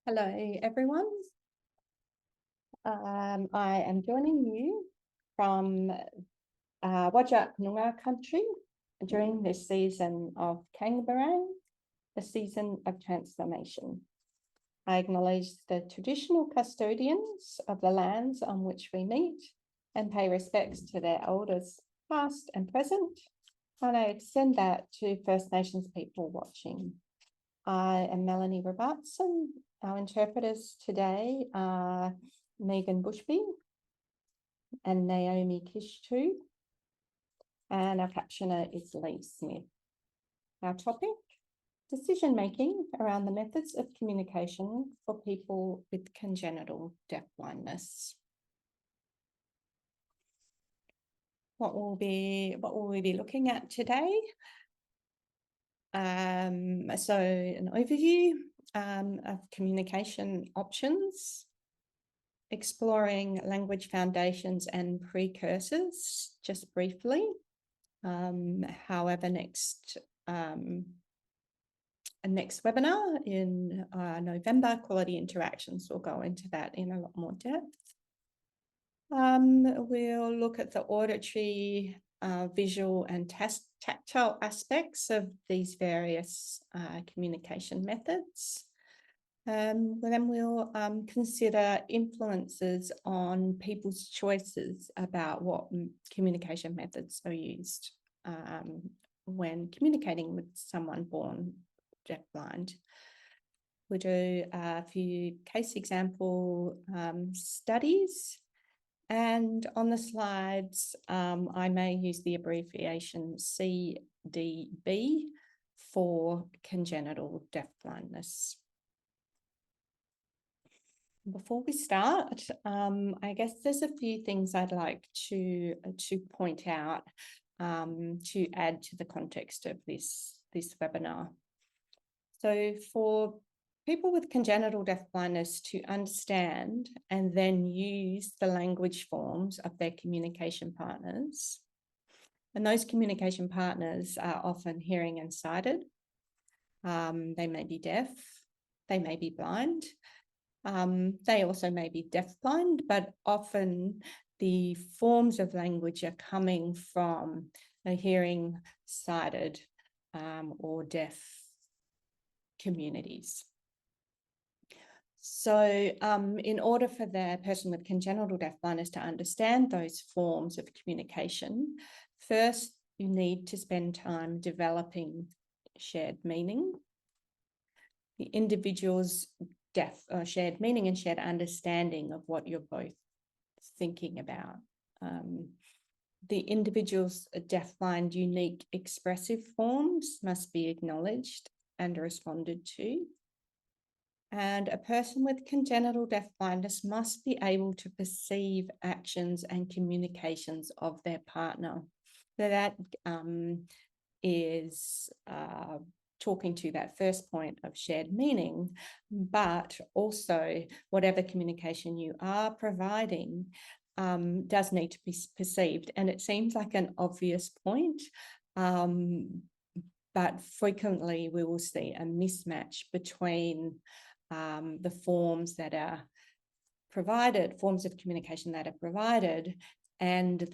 Hello, everyone. I am joining you from Wajak Noongar country during this season of Kangaroo, the season of transformation. I acknowledge the traditional custodians of the lands on which we meet and pay respects to their elders, past and present, and I extend that to First Nations people watching. I am Melanie Robertson. Our interpreters today are Megan Bushby and Naomi Kishtu, and our captioner is Lee Smith. Our topic, decision making around the methods of communication for people with congenital deafblindness. What will we be looking at today? So an overview of communication options, exploring language foundations and precursors, just briefly. However, next webinar in November, Quality Interactions, will go into that in a lot more depth. We'll look at the auditory, visual and tactile aspects of these various communication methods. Then we'll consider influences on people's choices about what communication methods are used when communicating with someone born deafblind. We'll do a few case example studies. And on the slides, I may use the abbreviation CDB for congenital deafblindness. Before we start, I guess there's a few things I'd like to point out to add to the context of this webinar. So for people with congenital deafblindness to understand and then use the language forms of their communication partners, and those communication partners are often hearing and sighted. They may be deaf, they may be blind. They also may be deafblind, but often the forms of language are coming from a hearing, sighted, or deaf communities. So in order for the person with congenital deafblindness to understand those forms of communication, first you need to spend time developing shared meaning. The individual's shared meaning and shared understanding of what you're both thinking about. The individual's deafblind unique expressive forms must be acknowledged and responded to. And a person with congenital deafblindness must be able to perceive actions and communications of their partner. So that is talking to that first point of shared meaning, but also whatever communication you are providing does need to be perceived. And it seems like an obvious point, but frequently we will see a mismatch between the forms that are provided, forms of communication that are provided, and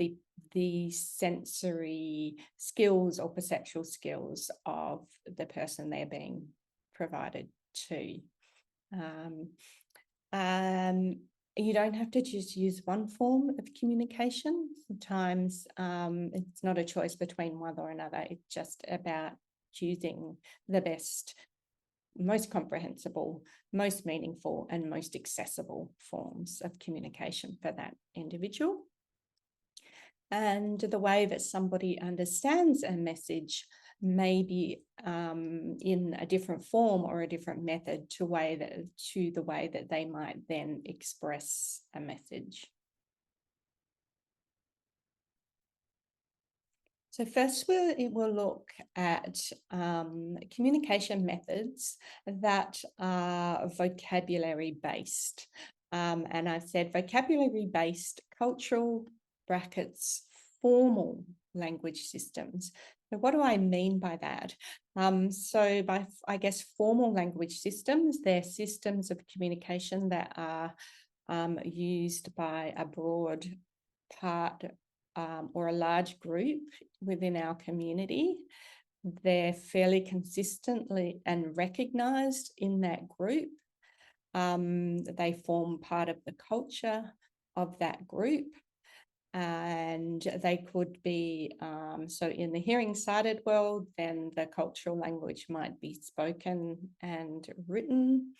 the sensory skills or perceptual skills of the person they're being provided to. You don't have to just use one form of communication. Sometimes it's not a choice between one or another. It's just about choosing the best, most comprehensible, most meaningful, and most accessible forms of communication for that individual. And the way that somebody understands a message may be in a different form or a different method to the way that they might then express a message. So first we'll look at communication methods that are vocabulary based. And I've said vocabulary based cultural (formal) language systems So what do I mean by that? So by, I guess, formal language systems, they're systems of communication that are used by a broad part or a large group within our community. They're fairly consistently and recognised in that group. They form part of the culture of that group. And they could be, so in the hearing sighted world, then the cultural language might be spoken and written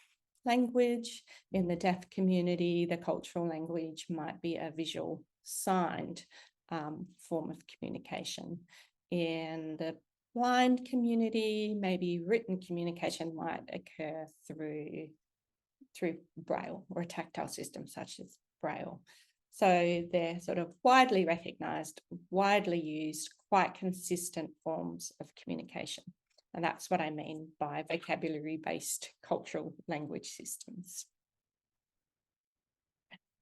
language. In the deaf community, the cultural language might be a visual signed form of communication. In the blind community, maybe written communication might occur through Braille or a tactile system such as Braille. So they're sort of widely recognised, widely used, quite consistent forms of communication. And that's what I mean by vocabulary-based cultural language systems.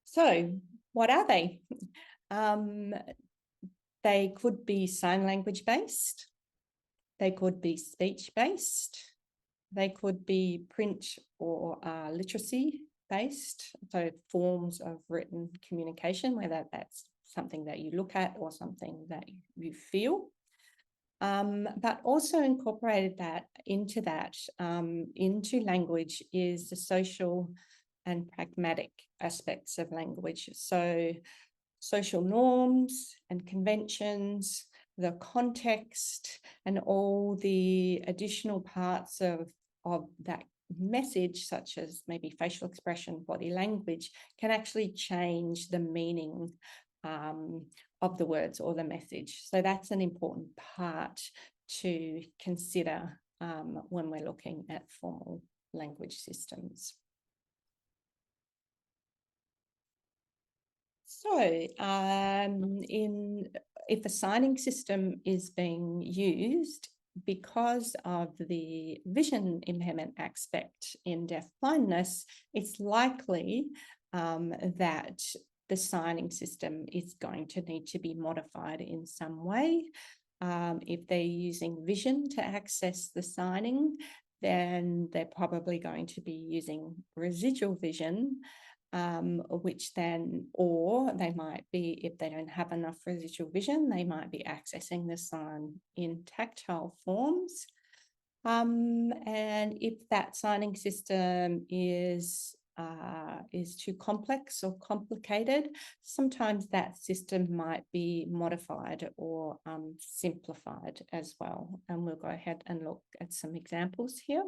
So what are they? They could be sign language based. They could be speech based. They could be print or literacy based, so forms of written communication, whether that's something that you look at or something that you feel. But also incorporated into language is the social and pragmatic aspects of language. So social norms and conventions, the context, and all the additional parts of that message, such as maybe facial expression, body language, can actually change the meaning of the words or the message. So that's an important part to consider when we're looking at formal language systems. So if a signing system is being used, because of the vision impairment aspect in deaf blindness, it's likely that the signing system is going to need to be modified in some way. If they're using vision to access the signing, then they're probably going to be using residual vision, which then, or they might be, if they don't have enough residual vision, they might be accessing the sign in tactile forms. And if that signing system is too complex or complicated, sometimes that system might be modified or simplified as well. And we'll go ahead and look at some examples here.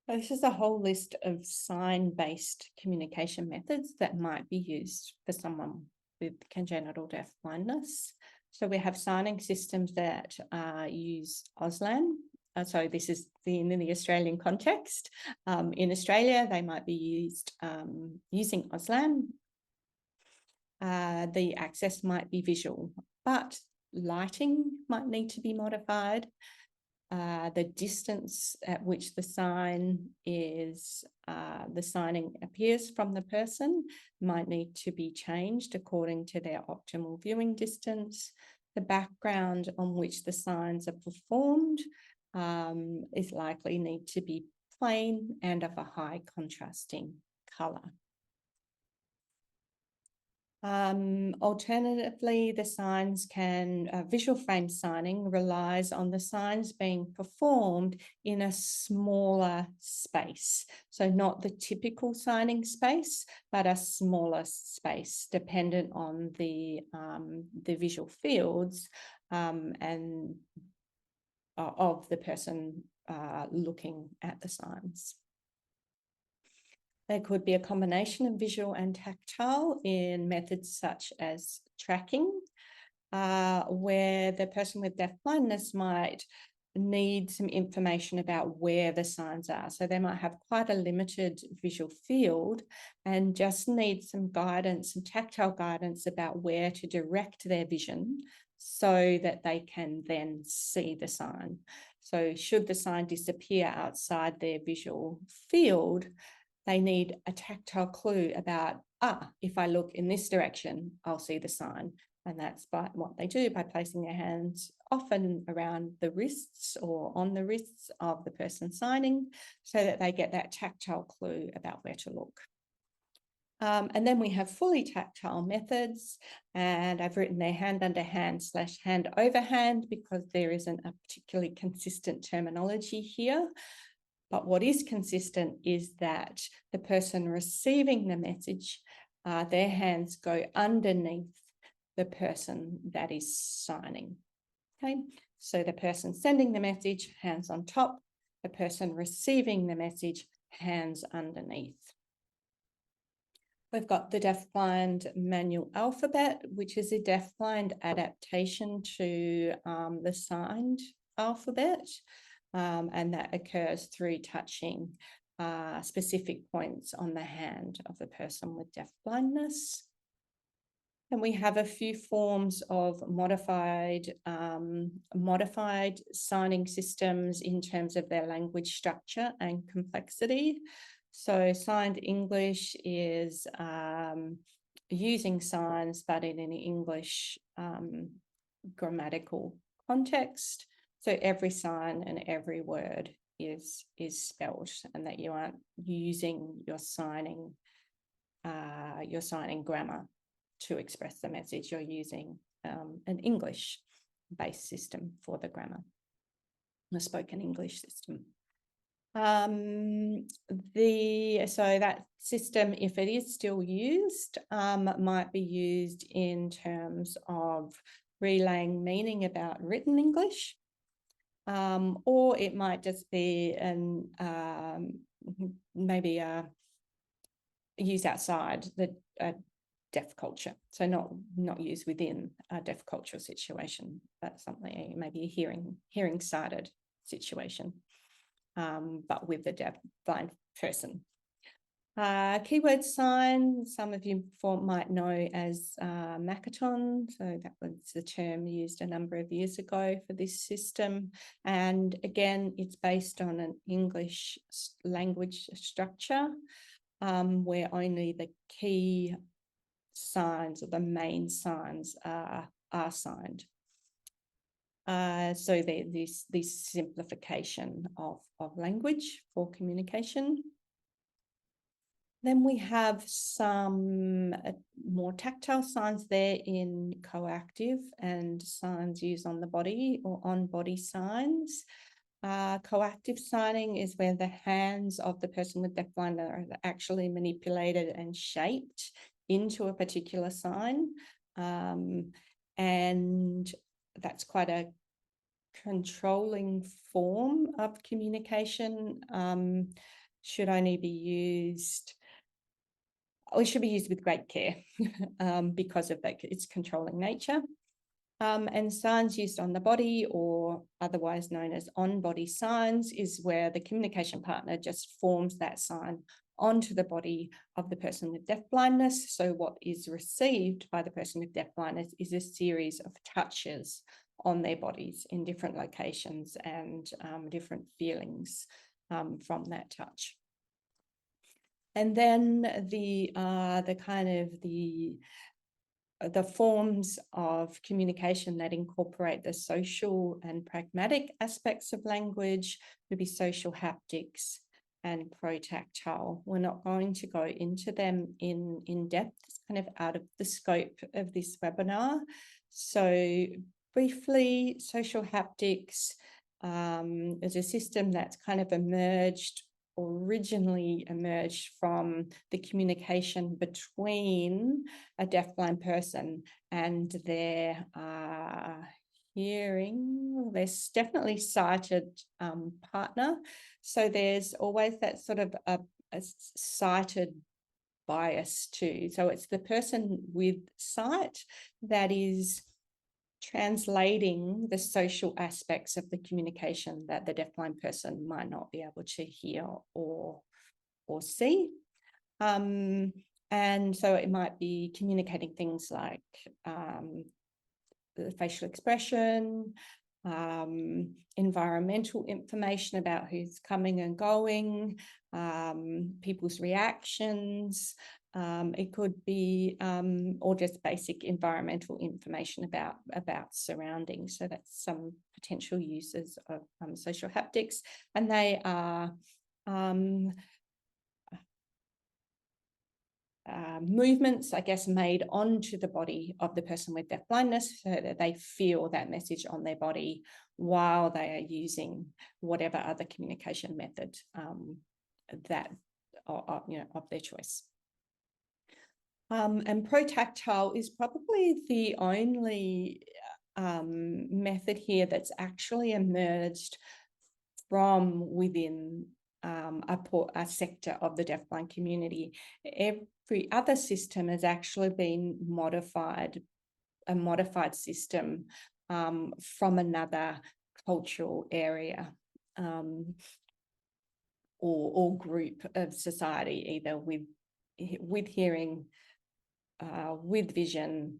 This is a whole list of sign-based communication methods that might be used for someone with congenital deaf blindness. So we have signing systems that use Auslan. So this is in the Australian context. In Australia, they might be used using Auslan. The access might be visual, but lighting might need to be modified. The distance at which the sign is, the signing appears from the person might need to be changed according to their optimal viewing distance. The background on which the signs are performed is likely need to be plain and of a high contrasting colour. Alternatively, the signs can, visual frame signing relies on the signs being performed in a smaller space. So not the typical signing space, but a smaller space dependent on the visual fields and of the person looking at the signs. There could be a combination of visual and tactile in methods such as tracking, where the person with deaf blindness might need some information about where the signs are. So they might have quite a limited visual field and just need some guidance, some tactile guidance about where to direct their vision so that they can then see the sign. So should the sign disappear outside their visual field, they need a tactile clue about, if I look in this direction, I'll see the sign. And that's by what they do by placing their hands often around the wrists or on the wrists of the person signing so that they get that tactile clue about where to look. And then we have fully tactile methods, and I've written there hand under hand / hand over hand because there isn't a particularly consistent terminology here. But what is consistent is that the person receiving the message, their hands go underneath the person that is signing. Okay, so the person sending the message, hands on top, the person receiving the message, hands underneath. We've got the deafblind manual alphabet, which is a deafblind adaptation to the signed alphabet, and that occurs through touching specific points on the hand of the person with deafblindness. And we have a few forms of modified signing systems in terms of their language structure and complexity. So signed English is using signs, but in an English grammatical context. So every sign and every word is spelled, and that you aren't using your signing grammar to express the message. You're using an English-based system for the grammar, a spoken English system. So that system, if it is still used, might be used in terms of relaying meaning about written English, or it might just be maybe used outside the deaf culture, so not used within a deaf cultural situation, but something maybe a hearing sighted situation. But with the deaf-blind person. Keyword sign, some of you might know as Makaton. So that was the term used a number of years ago for this system. And again, it's based on an English language structure where only the key signs or the main signs are signed. So there's this simplification of language for communication. Then we have some more tactile signs there in coactive and signs used on the body or on body signs. Coactive signing is where the hands of the person with deafblindness are actually manipulated and shaped into a particular sign. And that's quite a controlling form of communication, should only be used, or should be used with great care because of its controlling nature. And signs used on the body, or otherwise known as on-body signs, is where the communication partner just forms that sign onto the body of the person with deafblindness. So what is received by the person with deafblindness is a series of touches on their bodies in different locations and different feelings from that touch. And then the forms of communication that incorporate the social and pragmatic aspects of language would be social haptics and protactile. We're not going to go into them in depth. It's kind of out of the scope of this webinar. So briefly, social haptics is a system that's kind of originally emerged from the communication between a deafblind person and their there's definitely sighted partner. So there's always that sort of a sighted bias too. So it's the person with sight that is translating the social aspects of the communication that the deafblind person might not be able to hear or see. And so it might be communicating things like the facial expression, environmental information about who's coming and going, people's reactions. It could be or just basic environmental information about surroundings. So that's some potential uses of social haptics, and they are movements, I guess, made onto the body of the person with deaf blindness so that they feel that message on their body while they are using whatever other communication method that of their choice. And protactile is probably the only method here that's actually emerged from within a sector of the deafblind community. Every other system has actually been modified, a modified system from another cultural area or group of society, either with hearing, with vision,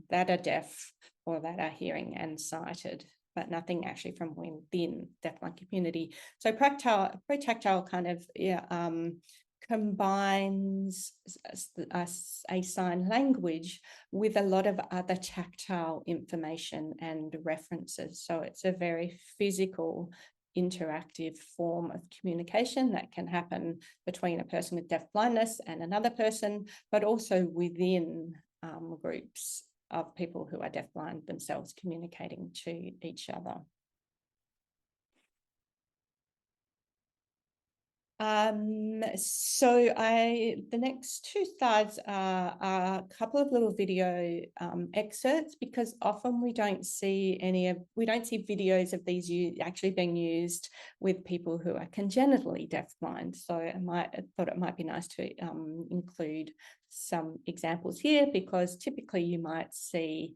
that are deaf or that are hearing and sighted, but nothing actually from within deafblind community. So protactile kind of combines a sign language with a lot of other tactile information and references. So it's a very physical, interactive form of communication that can happen between a person with deaf blindness and another person, but also within groups of people who are deafblind themselves communicating to each other. So the next two slides are a couple of little video excerpts, because often we don't see videos of these actually being used with people who are congenitally deafblind. So I thought it might be nice to include some examples here, because typically you might see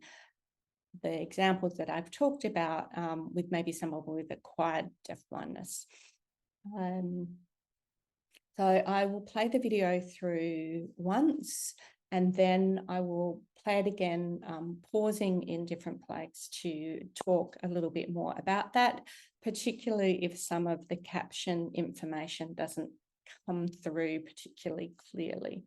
the examples that I've talked about with maybe someone with acquired deafblindness. So I will play the video through once, and then I will play it again, pausing in different places to talk a little bit more about that, particularly if some of the caption information doesn't come through particularly clearly.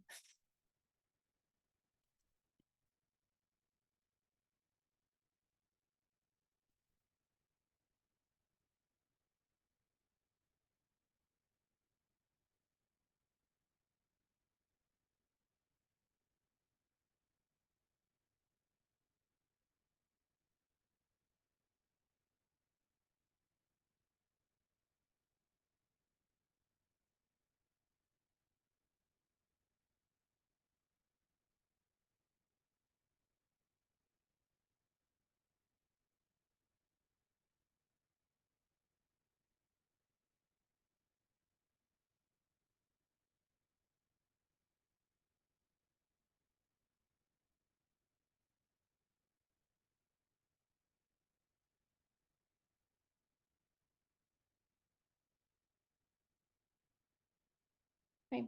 Okay.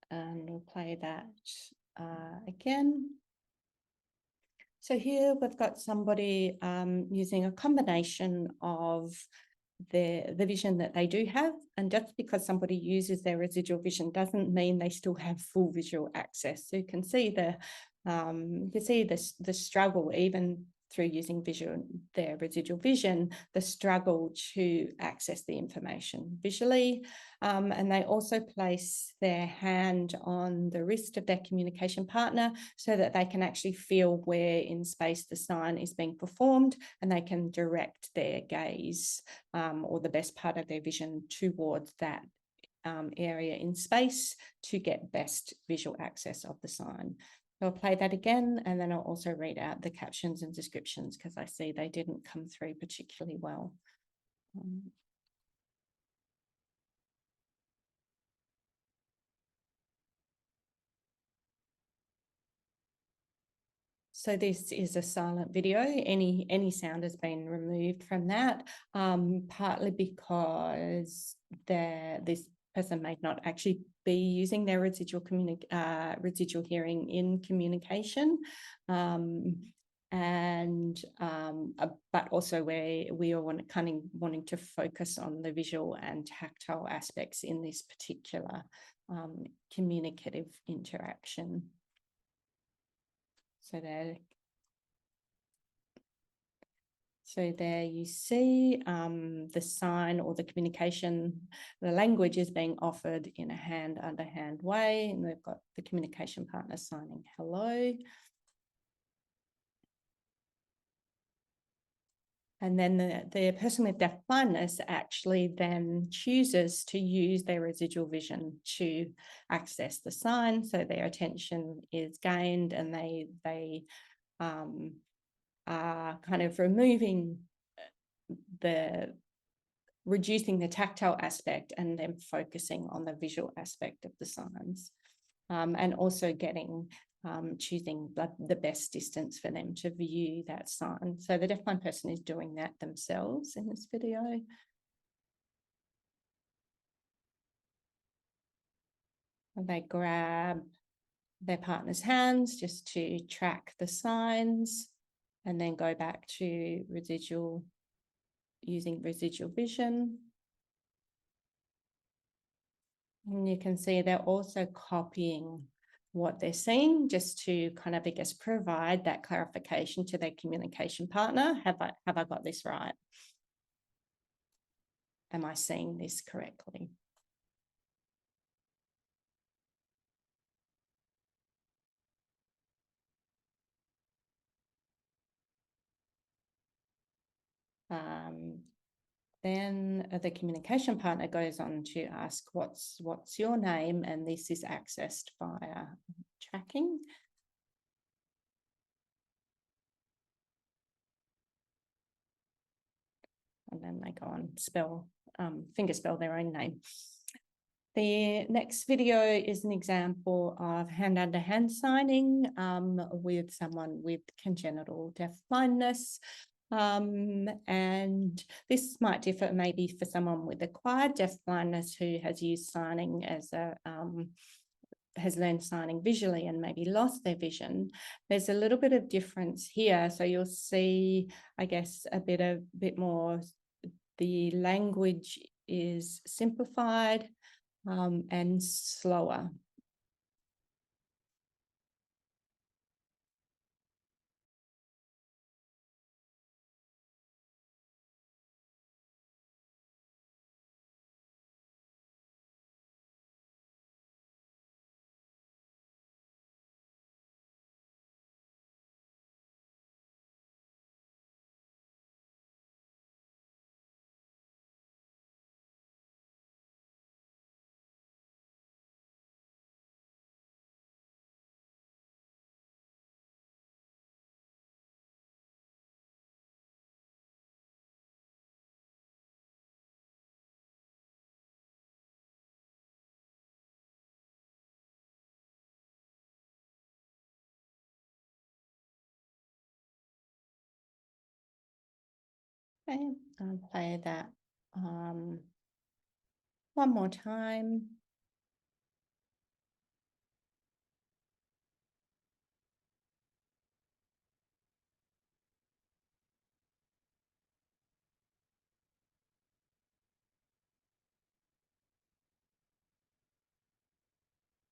And we'll play that again. So here we've got somebody using a combination of the vision that they do have, and just because somebody uses their residual vision doesn't mean they still have full visual access. So you can see the struggle, even through using their residual vision, the struggle to access the information visually. And they also place their hand on the wrist of their communication partner so that they can actually feel where in space the sign is being performed, and they can direct their gaze or the best part of their vision towards that area in space to get best visual access of the sign. I'll play that again, and then I'll also read out the captions and descriptions, because I see they didn't come through particularly well. So this is a silent video. Any sound has been removed from that, partly because this person may not actually be using their residual hearing in communication. and but also where we are wanting to focus on the visual and tactile aspects in this particular communicative interaction. So there you see the sign or the communication, the language is being offered in a hand under hand way, and we've got the communication partner signing hello. And then the person with deaf blindness actually then chooses to use their residual vision to access the sign. So their attention is gained, and they are kind of reducing the tactile aspect and then focusing on the visual aspect of the signs, and also choosing the best distance for them to view that sign. So the deafblind person is doing that themselves in this video. And they grab their partner's hands just to track the signs, and then go back to using residual vision. And you can see they're also copying what they're seeing, just to kind of, I guess, provide that clarification to their communication partner. Have I got this right? Am I seeing this correctly? Then the communication partner goes on to ask, what's your name? And this is accessed via tracking. And then they go on finger spell their own name. The next video is an example of hand under hand signing with someone with congenital deaf blindness. And this might differ maybe for someone with acquired deaf blindness who has used signing as has learned signing visually and maybe lost their vision. There's a little bit of difference here. So you'll see, I guess, a bit more, the language is simplified and slower. Okay, I'll play that one more time.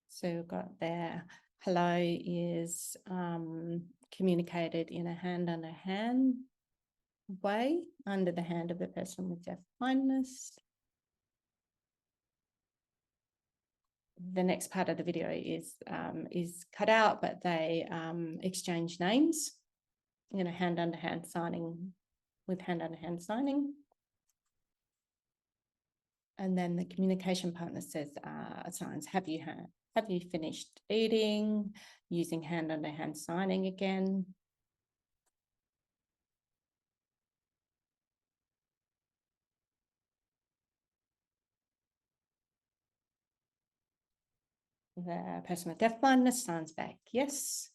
So we've got there, hello is communicated in a hand under hand way, under the hand of the person with deaf blindness. The next part of the video is cut out, but they exchange names in a hand under hand signing, with hand under hand signing. And then the communication partner says, signs, have you finished eating? Using hand under hand signing again. The person with deaf blindness signs back, yes.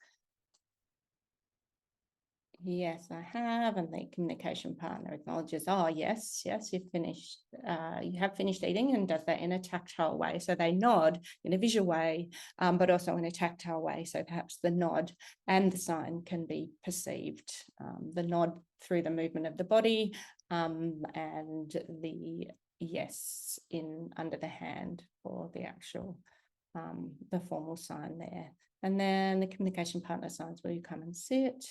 yes, I have. And the communication partner acknowledges, oh, yes, you've finished, you have finished eating, and does that in a tactile way. So they nod in a visual way, but also in a tactile way. So perhaps the nod and the sign can be perceived. The nod through the movement of the body, and the yes in under the hand for the actual, the formal sign there. And then the communication partner signs, will you come and sit?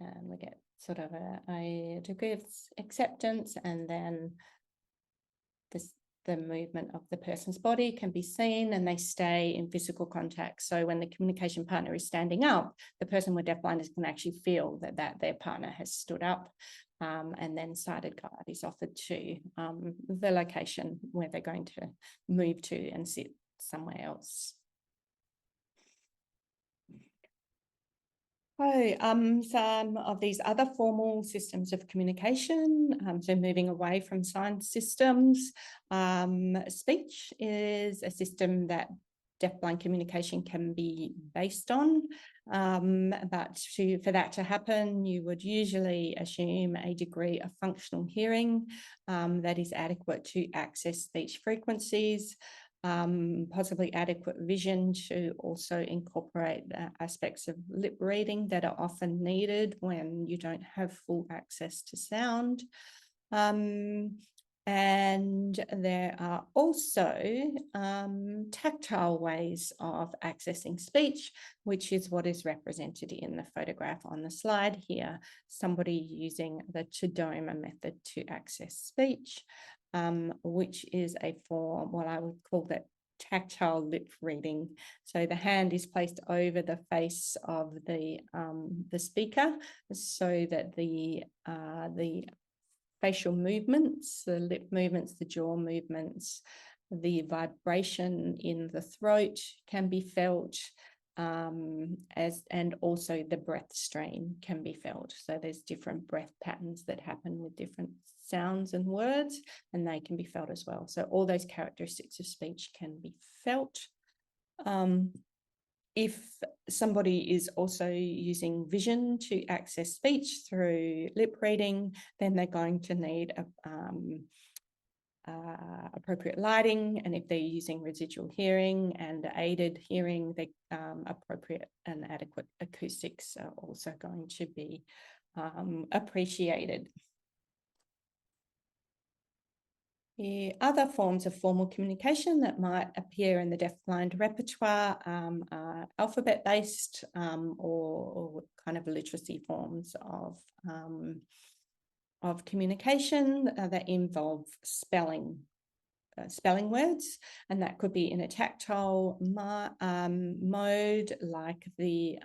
And we get sort of a degree of acceptance, and then the movement of the person's body can be seen, and they stay in physical contact. So when the communication partner is standing up, the person with deafblindness can actually feel that their partner has stood up, and then sighted guide is offered to the location where they're going to move to and sit somewhere else. So, some of these other formal systems of communication, so moving away from sign systems, speech is a system that deafblind communication can be based on, but for that to happen, you would usually assume a degree of functional hearing that is adequate to access speech frequencies. Possibly adequate vision to also incorporate aspects of lip reading that are often needed when you don't have full access to sound. And there are also tactile ways of accessing speech, which is what is represented in the photograph on the slide here. Somebody using the Chudoma method to access speech, which is a form, what I would call that tactile lip reading. So the hand is placed over the face of the speaker, so that the facial movements, the lip movements, the jaw movements, the vibration in the throat can be felt, and also the breath strain can be felt. So there's different breath patterns that happen with different sounds and words, and they can be felt as well. So all those characteristics of speech can be felt. If somebody is also using vision to access speech through lip reading, then they're going to need appropriate lighting, and if they're using residual hearing and aided hearing, the appropriate and adequate acoustics are also going to be appreciated. The other forms of formal communication that might appear in the deafblind repertoire are alphabet-based or kind of literacy forms of communication that involve spelling words, and that could be in a tactile mode, like the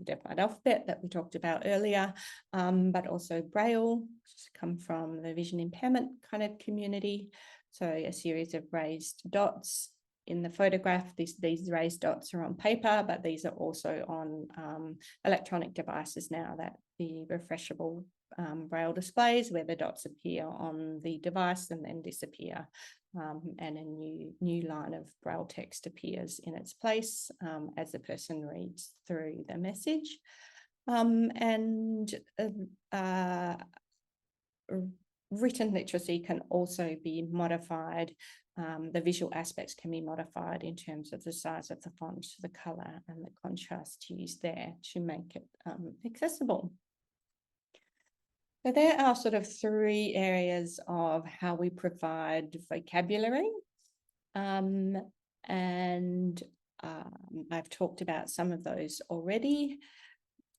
deafblind alphabet that we talked about earlier, but also Braille, which come from the vision impairment kind of community. So a series of raised dots in the photograph. These raised dots are on paper, but these are also on electronic devices now, that the refreshable Braille displays, where the dots appear on the device and then disappear, and a new line of Braille text appears in its place as the person reads through the message. Written literacy can also be modified. The visual aspects can be modified in terms of the size of the font, the colour, and the contrast used there to make it accessible. So there are sort of three areas of how we provide vocabulary. I've talked about some of those already.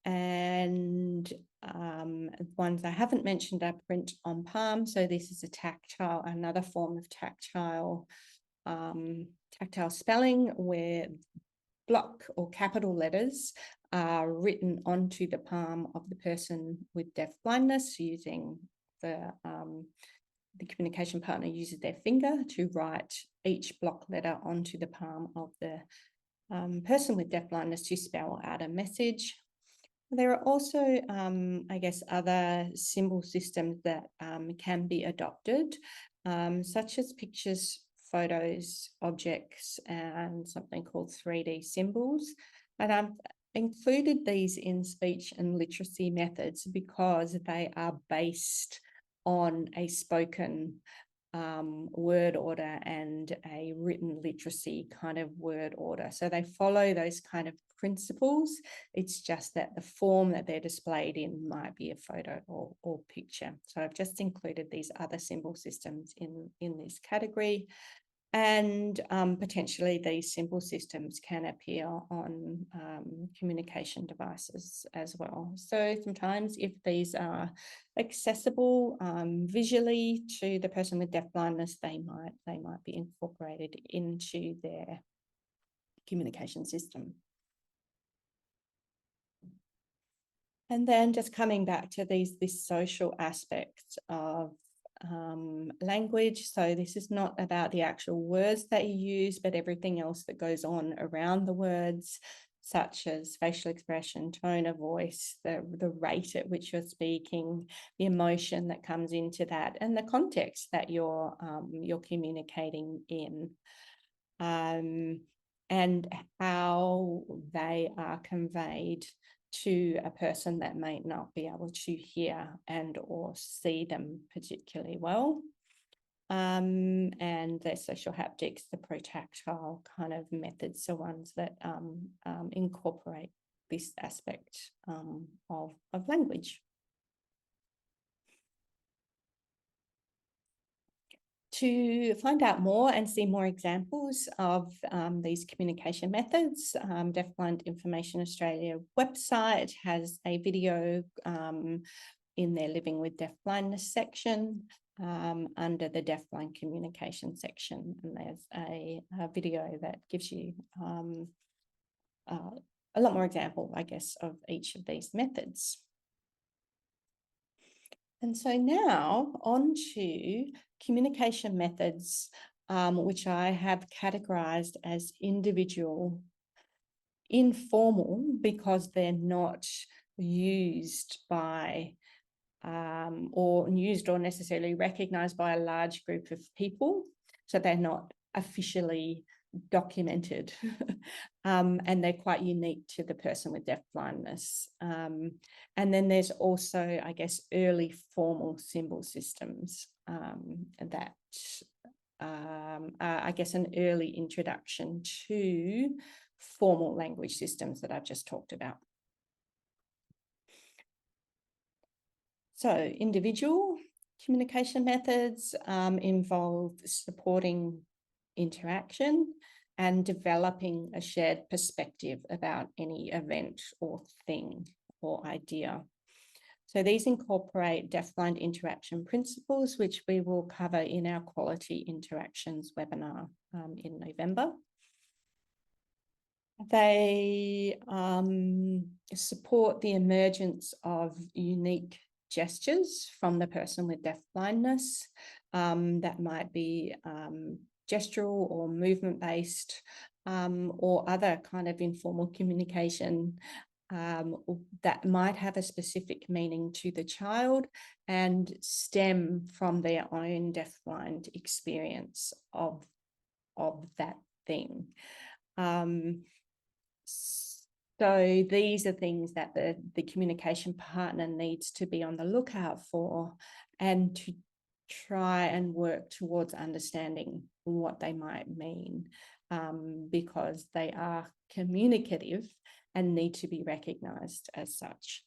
And ones I haven't mentioned are print on palm. So this is another form of tactile spelling, where block or capital letters are written onto the palm of the person with deafblindness, using the communication partner uses their finger to write each block letter onto the palm of the person with deafblindness to spell out a message. There are also, I guess, other symbol systems that can be adopted, such as pictures, photos, objects, and something called 3D symbols. And I've included these in speech and literacy methods because they are based on a spoken word order and a written literacy kind of word order. So they follow those kind of principles. It's just that the form that they're displayed in might be a photo or picture. So I've just included these other symbol systems in this category. And potentially these symbol systems can appear on communication devices as well. So sometimes if these are accessible visually to the person with deafblindness, they might be incorporated into their communication system. And then just coming back to this social aspect of language. So this is not about the actual words that you use, but everything else that goes on around the words, such as facial expression, tone of voice, the rate at which you're speaking, the emotion that comes into that, and the context that you're communicating in, and how they are conveyed to a person that may not be able to hear and or see them particularly well. And the social haptics, the protactile kind of methods are ones that incorporate this aspect of language. To find out more and see more examples of these communication methods, Deafblind Information Australia website has a video in their Living with Deafblindness section under the Deafblind Communication section. And there's a video that gives you a lot more example, I guess, of each of these methods. And so now on to communication methods, which I have categorized as individual, informal, because they're not used by or used or necessarily recognized by a large group of people. So they're not officially documented and they're quite unique to the person with deafblindness. And then there's also, I guess, early formal symbol systems that are, I guess, an early introduction to formal language systems that I've just talked about. So individual communication methods involve supporting interaction and developing a shared perspective about any event or thing or idea. So these incorporate deafblind interaction principles, which we will cover in our quality interactions webinar in November. They support the emergence of unique gestures from the person with deafblindness that might be gestural or movement-based or other kind of informal communication that might have a specific meaning to the child and stem from their own deafblind experience of that thing. So these are things that the communication partner needs to be on the lookout for and to try and work towards understanding what they might mean because they are communicative and need to be recognized as such.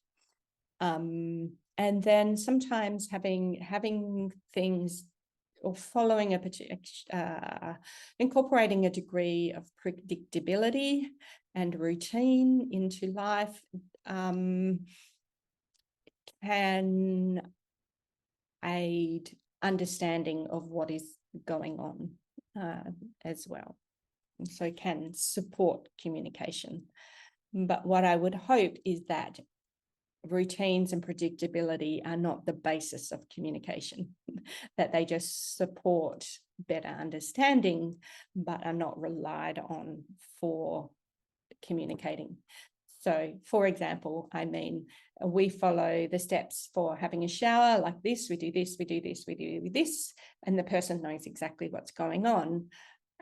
And then sometimes having things or following a particular, incorporating a degree of predictability and routine into life can aid understanding of what is going on as well. And so can support communication. But what I would hope is that routines and predictability are not the basis of communication, that they just support better understanding, but are not relied on for communicating. So, for example, I mean, we follow the steps for having a shower like this. We do this, we do this, we do this, and the person knows exactly what's going on.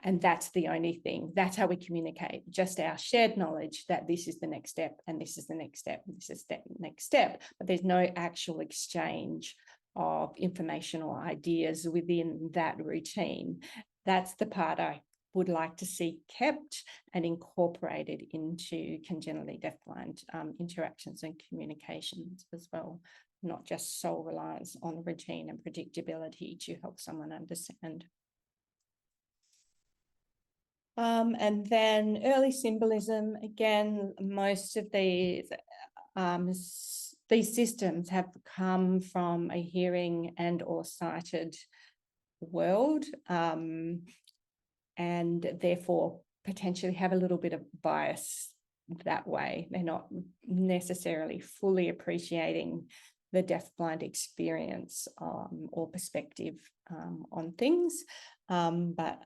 And that's the only thing. That's how we communicate, just our shared knowledge that this is the next step, and this is the next step, and this is the next step. But there's no actual exchange of information or ideas within that routine. That's the part I would like to see kept and incorporated into congenitally deafblind interactions and communications as well, not just sole reliance on routine and predictability to help someone understand. And then early symbolism, again, most of these systems have come from a hearing and or sighted world, and therefore potentially have a little bit of bias that way. They're not necessarily fully appreciating the deafblind experience or perspective on things, but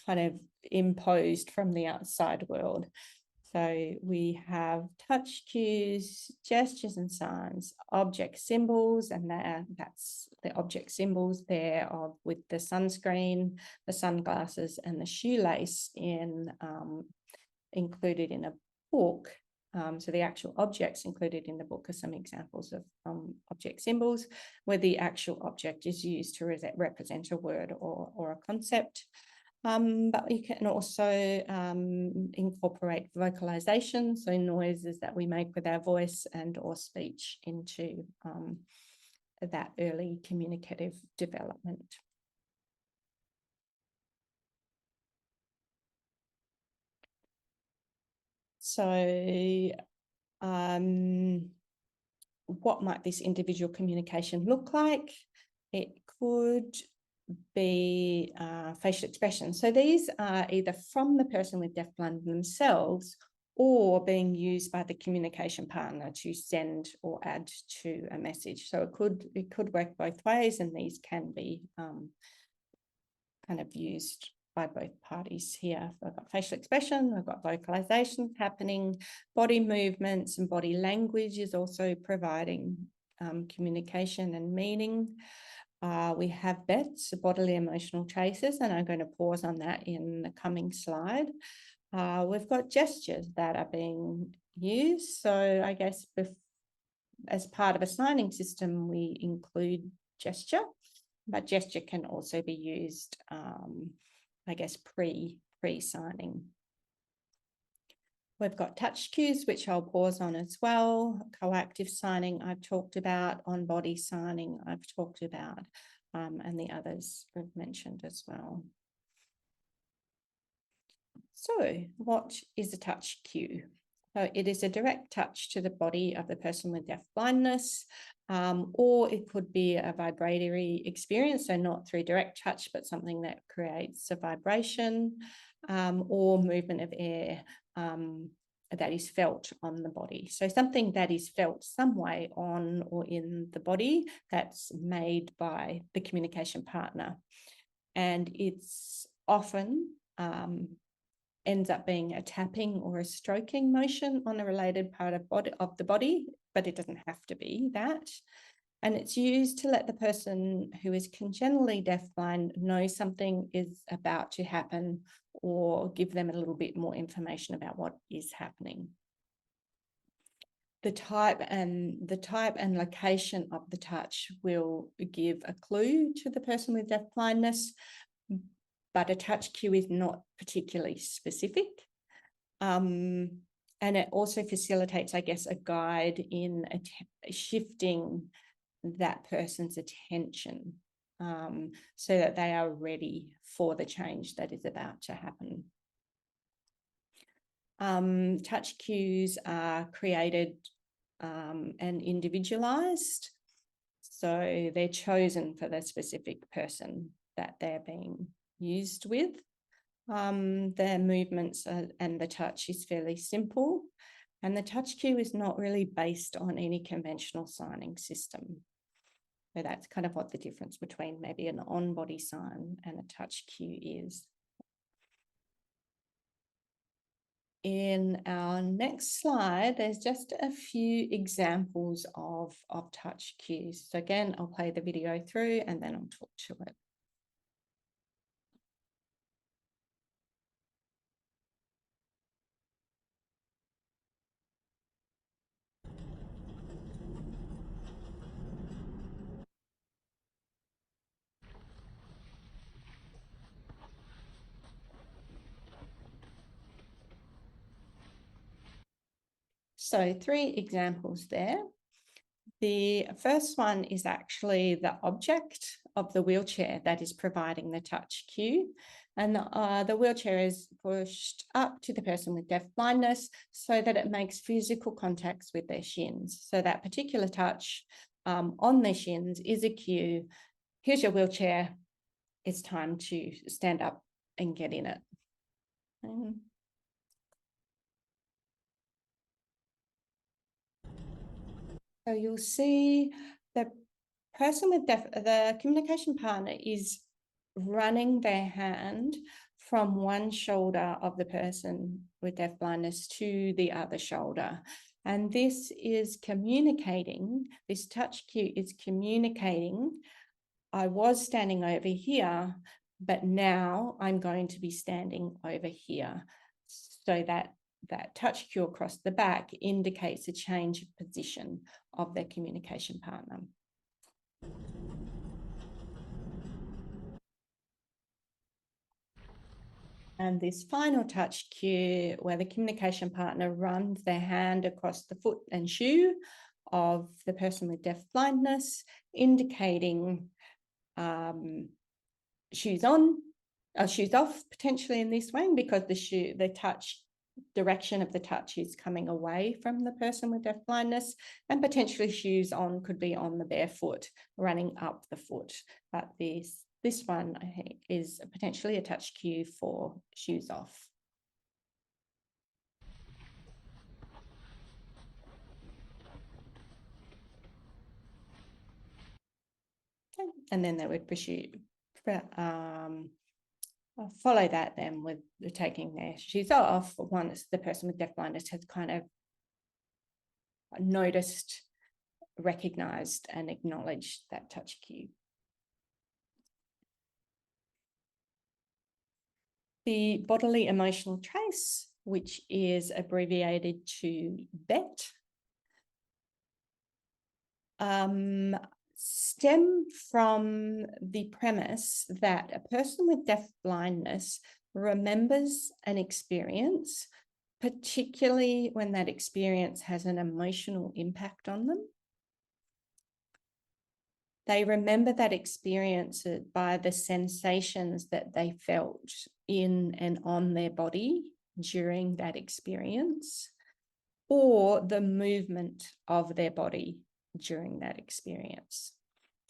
kind of imposed from the outside world. So we have touch cues, gestures and signs, object symbols, and that's the object symbols there of with the sunscreen, the sunglasses, and the shoelace included in a book. So the actual objects included in the book are some examples of object symbols where the actual object is used to represent a word or a concept. But you can also incorporate vocalization, so noises that we make with our voice and or speech into that early communicative development. So what might this individual communication look like? It could be facial expression. So these are either from the person with deafblind themselves or being used by the communication partner to send or add to a message. So it could work both ways, and these can be kind of used by both parties here. I've got facial expression, I've got vocalization happening, body movements and body language is also providing communication and meaning. We have BETS, bodily emotional traces, and I'm going to pause on that in the coming slide. We've got gestures that are being used. So I guess as part of a signing system, we include gesture, but gesture can also be used, I guess, pre-signing. We've got touch cues, which I'll pause on as well. Coactive signing, I've talked about. On-body signing, I've talked about. And the others we've mentioned as well. So what is a touch cue? So it is a direct touch to the body of the person with deafblindness, or it could be a vibratory experience, so not through direct touch, but something that creates a vibration or movement of air that is felt on the body. So something that is felt some way on or in the body that's made by the communication partner. And it's often ends up being a tapping or a stroking motion on a related part of the body, but it doesn't have to be that. And it's used to let the person who is congenitally deafblind know something is about to happen or give them a little bit more information about what is happening. The type and location of the touch will give a clue to the person with deafblindness, but a touch cue is not particularly specific. And it also facilitates, I guess, a guide in shifting that person's attention so that they are ready for the change that is about to happen. Touch cues are created and individualized. So they're chosen for the specific person that they're being used with. Their movements and the touch is fairly simple, and the touch cue is not really based on any conventional signing system. So that's kind of what the difference between maybe an on-body sign and a touch cue is. in our next slide, there's just a few examples of touch cues. So again, I'll play the video through and then I'll talk to it. So 3 examples there. The first one is actually the object of the wheelchair that is providing the touch cue. And the wheelchair is pushed up to the person with deaf blindness so that it makes physical contacts with their shins. So that particular touch on their shins is a cue. Here's your wheelchair. It's time to stand up and get in it. So you'll see the person with the communication partner is running their hand from one shoulder of the person with deaf blindness to the other shoulder. And this is communicating, this touch cue is communicating, I was standing over here, but now I'm going to be standing over here. So that touch cue across the back indicates a change of position of their communication partner. And this final touch cue where the communication partner runs their hand across the foot and shoe of the person with deaf blindness, indicating shoes on, shoes off potentially in this way, because the touch direction of the touch is coming away from the person with deaf blindness, and potentially shoes on could be on the bare foot, running up the foot. But this one, I think, is potentially a touch cue for shoes off. Okay. And then they would follow that then with taking their shoes off once the person with deaf blindness has kind of noticed, recognized and acknowledged that touch cue. The bodily emotional trace, which is abbreviated to BET, stem from the premise that a person with deaf blindness remembers an experience, particularly when that experience has an emotional impact on them. They remember that experience by the sensations that they felt in and on their body during that experience, or the movement of their body during that experience.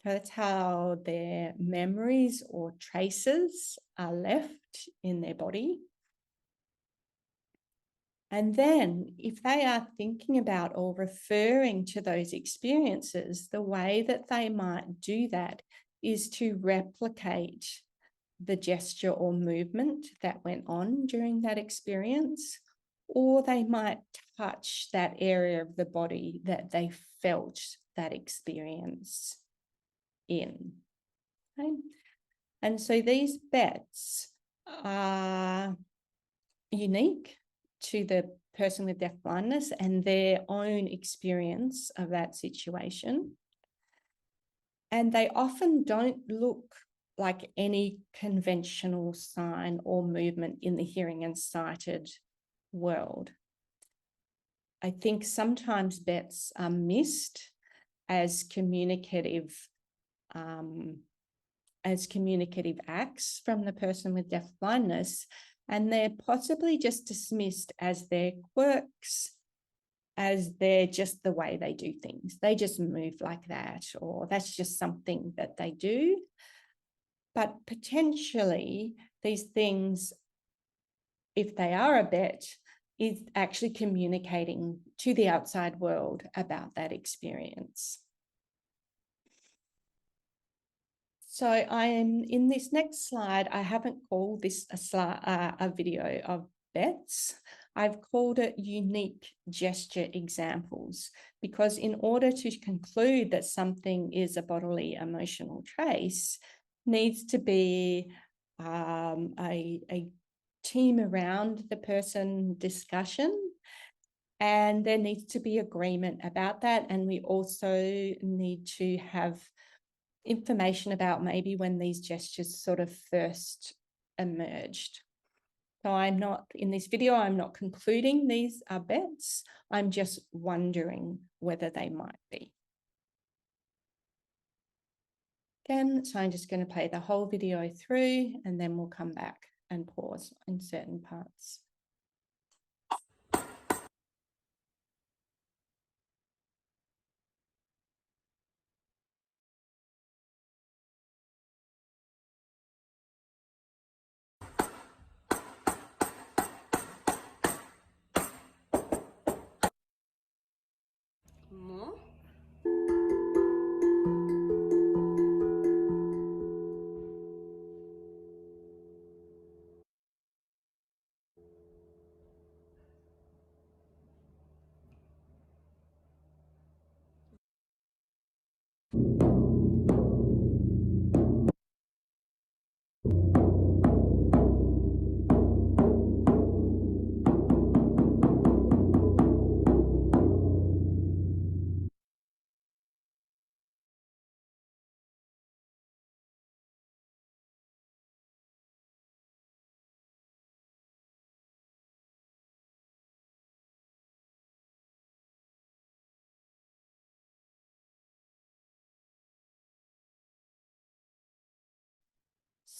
So that's how their memories or traces are left in their body. And then if they are thinking about or referring to those experiences, the way that they might do that is to replicate the gesture or movement that went on during that experience, or they might touch that area of the body that they felt that experience in. Okay? And so these bets are unique to the person with deaf blindness and their own experience of that situation. And they often don't look like any conventional sign or movement in the hearing and sighted world. I think sometimes bets are missed as communicative acts from the person with deaf blindness, and they're possibly just dismissed as their quirks, as they're just the way they do things. They just move like that, or that's just something that they do. But potentially these things, if they are a bet, is actually communicating to the outside world about that experience. So I'm in this next slide, I haven't called this a video of bets. I've called it unique gesture examples, because in order to conclude that something is a bodily emotional trace, needs to be a team around the person discussion, and there needs to be agreement about that. And we also need to have information about maybe when these gestures sort of first emerged. So I'm not, in this video, I'm not concluding these are bets. I'm just wondering whether they might be. Again, so I'm just going to play the whole video through, and then we'll come back and pause in certain parts. More.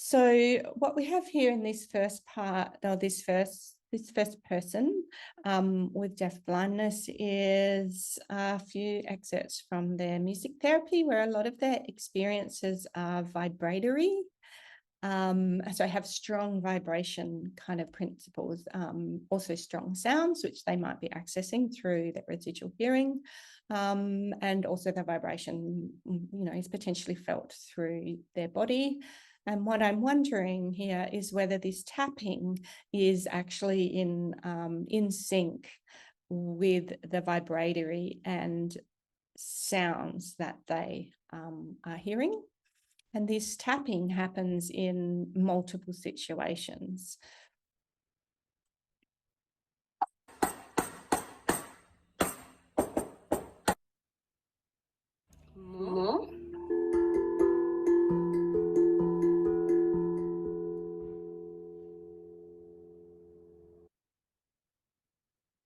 So what we have here in this first part, or this first person with deaf blindness, is a few excerpts from their music therapy, where a lot of their experiences are vibratory. So have strong vibration kind of principles, also strong sounds, which they might be accessing through their residual hearing. And also the vibration, is potentially felt through their body. And what I'm wondering here is whether this tapping is actually in sync with the vibratory and sounds that they are hearing. And this tapping happens in multiple situations. More.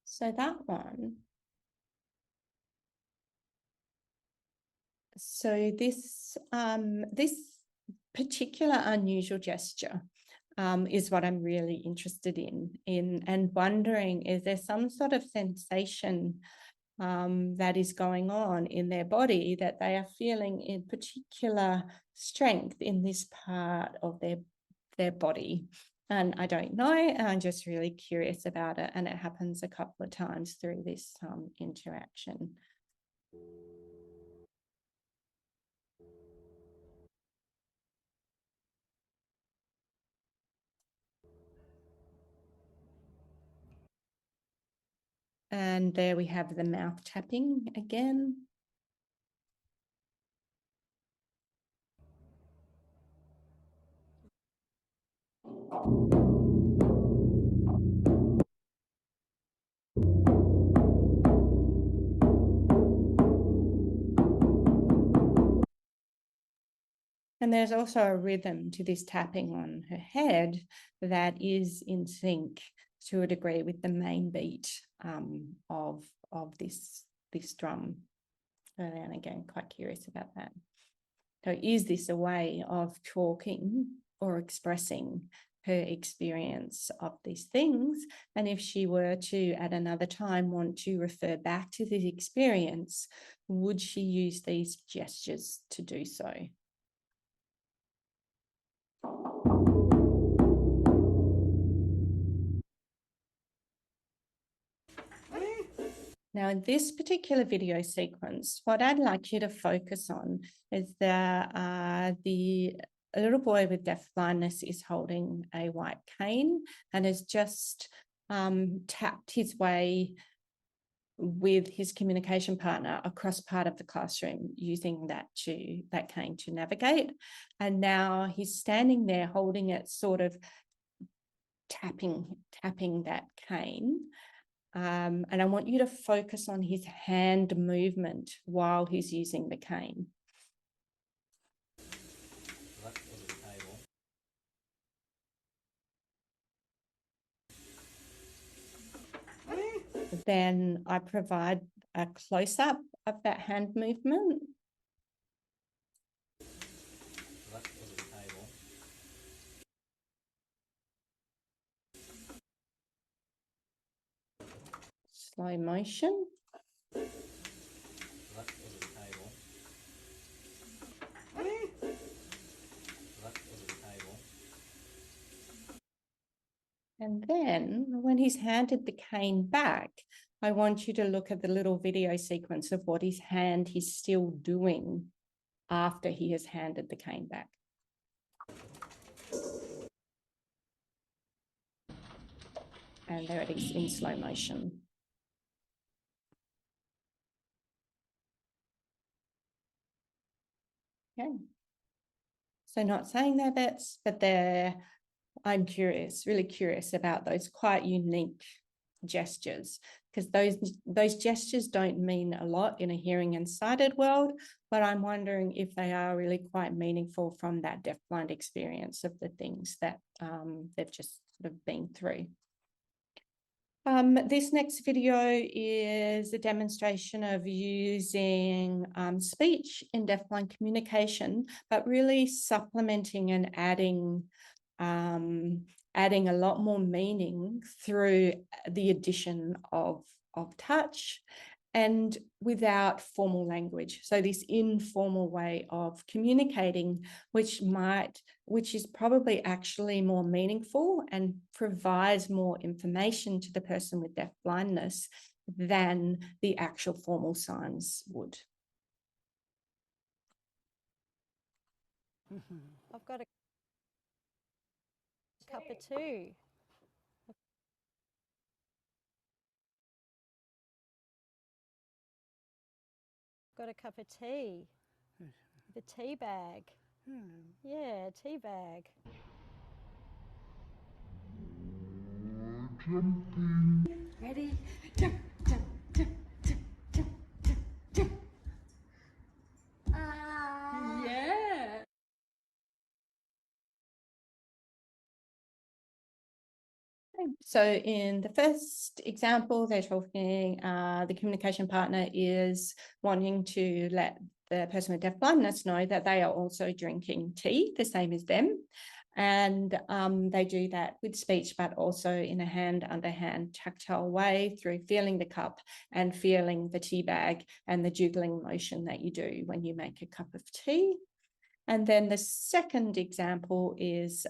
So that one. So this particular unusual gesture is what I'm really interested in and wondering, is there some sort of sensation that is going on in their body that they are feeling in particular strength in this part of their body? And I don't know, I'm just really curious about it, and it happens a couple of times through this interaction. And there we have the mouth tapping again. And there's also a rhythm to this tapping on her head that is in sync to a degree with the main beat of this drum. And again, quite curious about that. So is this a way of talking or expressing her experience of these things? And if she were to, at another time, want to refer back to this experience, would she use these gestures to do so? Now, in this particular video sequence, what I'd like you to focus on is the little boy with deaf blindness is holding a white cane and is just tapped his way with his communication partner across part of the classroom using that cane to navigate. And now he's standing there holding it, sort of tapping that cane. And I want you to focus on his hand movement while he's using the cane. Then I provide a close-up of that hand movement. Slow motion. And then when he's handed the cane back, I want you to look at the little video sequence of what his hand he's still doing after he has handed the cane back. And there it is in slow motion. Okay. So not saying their bets, but I'm curious, really curious about those quite unique gestures, because those gestures don't mean a lot in a hearing and sighted world, but I'm wondering if they are really quite meaningful from that deafblind experience of the things that they've just sort of been through. This next video is a demonstration of using speech in deafblind communication, but really supplementing and adding a lot more meaning through the addition of touch and without formal language. So this informal way of communicating, which is probably actually more meaningful and provides more information to the person with deafblindness than the actual formal signs would. I've got a cup of tea. Got a cup of tea. The tea bag. Yeah, tea bag. Ready? Jump, jump, jump, jump, jump, jump, jump. Yeah. So in the first example, they're talking, the communication partner is wanting to let the person with deafblindness know that they are also drinking tea, the same as them. And they do that with speech, but also in a hand-under-hand tactile way through feeling the cup and feeling the tea bag and the jiggling motion that you do when you make a cup of tea. And then the second example is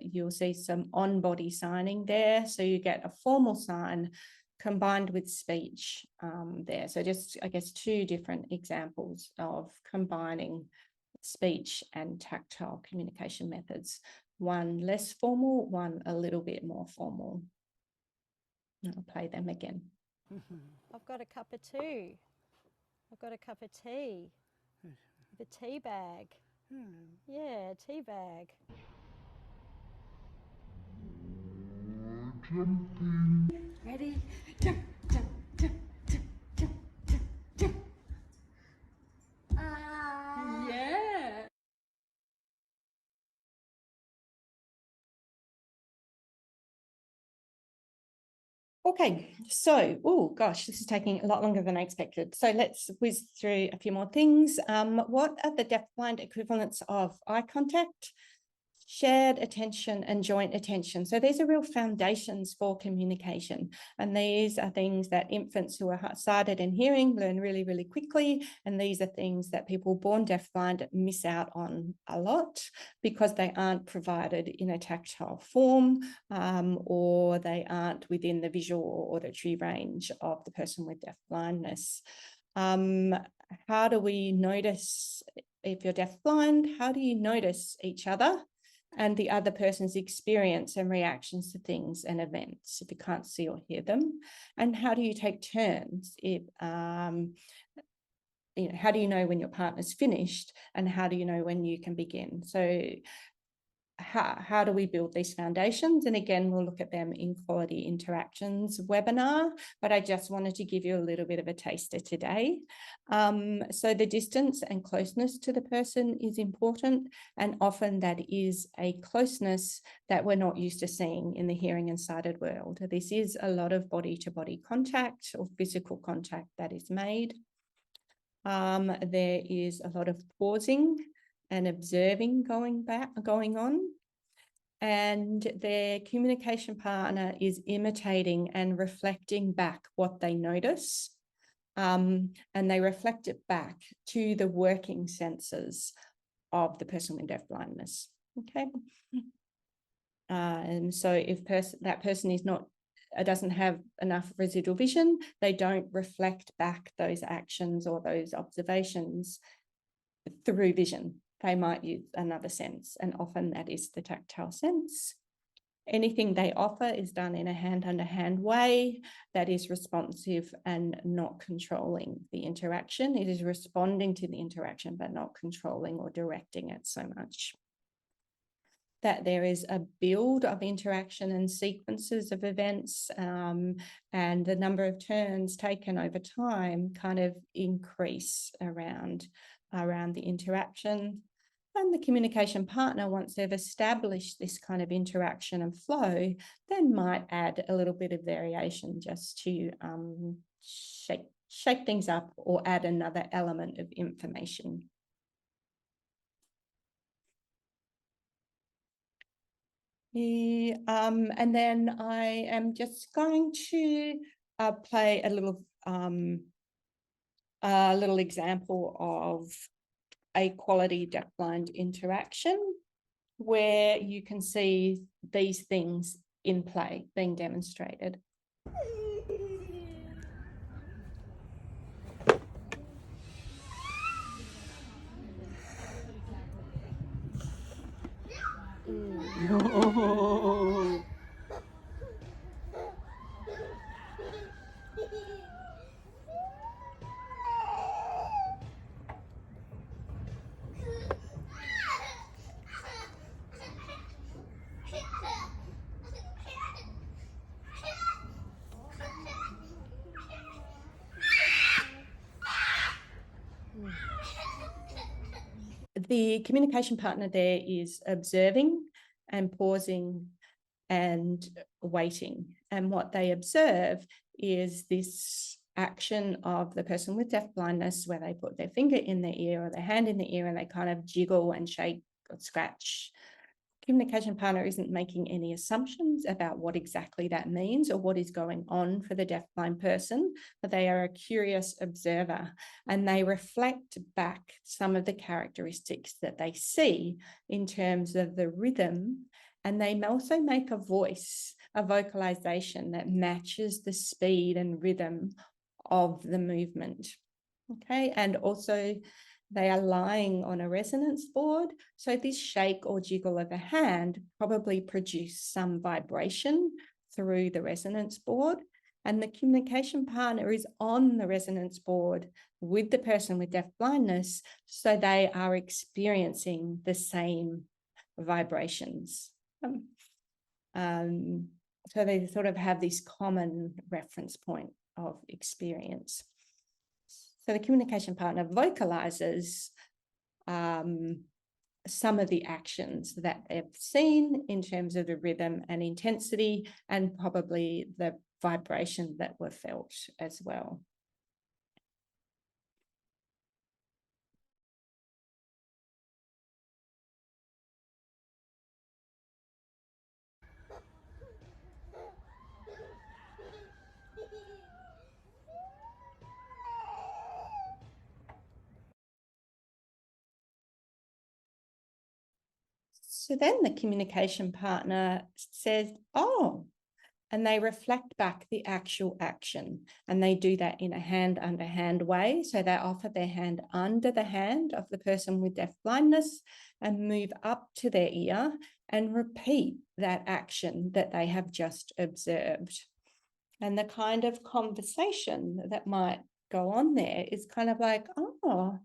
you'll see some on-body signing there. So you get a formal sign combined with speech there. So just, I guess, two different examples of combining speech and tactile communication methods. One less formal, one a little bit more formal. I'll play them again. I've got a cup of tea. I've got a cup of tea. The tea bag. Yeah, tea bag. Ready? Jump, jump, jump, jump, jump, jump, jump. Yeah. Okay, so, oh gosh, this is taking a lot longer than I expected. So let's whiz through a few more things. What are the deafblind equivalents of eye contact, shared attention, and joint attention? So these are real foundations for communication. And these are things that infants who are sighted and hearing learn really, really quickly. And these are things that people born deafblind miss out on a lot because they aren't provided in a tactile form, or they aren't within the visual or auditory range of the person with deafblindness. How do we notice if you're deafblind? How do you notice each other? and the other person's experience and reactions to things and events if you can't see or hear them? And how do you take turns if how do you know when your partner's finished, and how do you know when you can begin? So how do we build these foundations? And again, we'll look at them in Quality Interactions webinar, but I just wanted to give you a little bit of a taster today. So the distance and closeness to the person is important, and often that is a closeness that we're not used to seeing in the hearing and sighted world. This is a lot of body-to-body contact or physical contact that is made. There is a lot of pausing and observing going on, and their communication partner is imitating and reflecting back what they notice, and they reflect it back to the working senses of the person with deafblindness. Okay, and so if that person is not doesn't have enough residual vision, they don't reflect back those actions or those observations through vision. They might use another sense, and often that is the tactile sense. Anything they offer is done in a hand-under-hand way that is responsive and not controlling the interaction. It is responding to the interaction, but not controlling or directing it so much. That there is a build of interaction and sequences of events, and the number of turns taken over time kind of increase around the interaction. And the communication partner, once they've established this kind of interaction and flow, then might add a little bit of variation just to shake things up or add another element of information. And then I am just going to play a little example of a quality deafblind interaction where you can see these things in play being demonstrated. The communication partner there is observing and pausing and waiting. And what they observe is this action of the person with deafblindness where they put their finger in their ear or their hand in the ear and they kind of jiggle and shake or scratch. Communication partner isn't making any assumptions about what exactly that means or what is going on for the deafblind person, but they are a curious observer and they reflect back some of the characteristics that they see in terms of the rhythm, and they also make a voice, a vocalization that matches the speed and rhythm of the movement. Okay, and also they are lying on a resonance board. So this shake or jiggle of a hand probably produced some vibration through the resonance board. And the communication partner is on the resonance board with the person with deafblindness. So they are experiencing the same vibrations. So they sort of have this common reference point of experience. So the communication partner vocalizes some of the actions that they've seen in terms of the rhythm and intensity, and probably the vibration that were felt as well. So then the communication partner says, oh, and they reflect back the actual action, and they do that in a hand under hand way. So they offer their hand under the hand of the person with deafblindness and move up to their ear and repeat that action that they have just observed. And the kind of conversation that might go on there is kind of like, oh,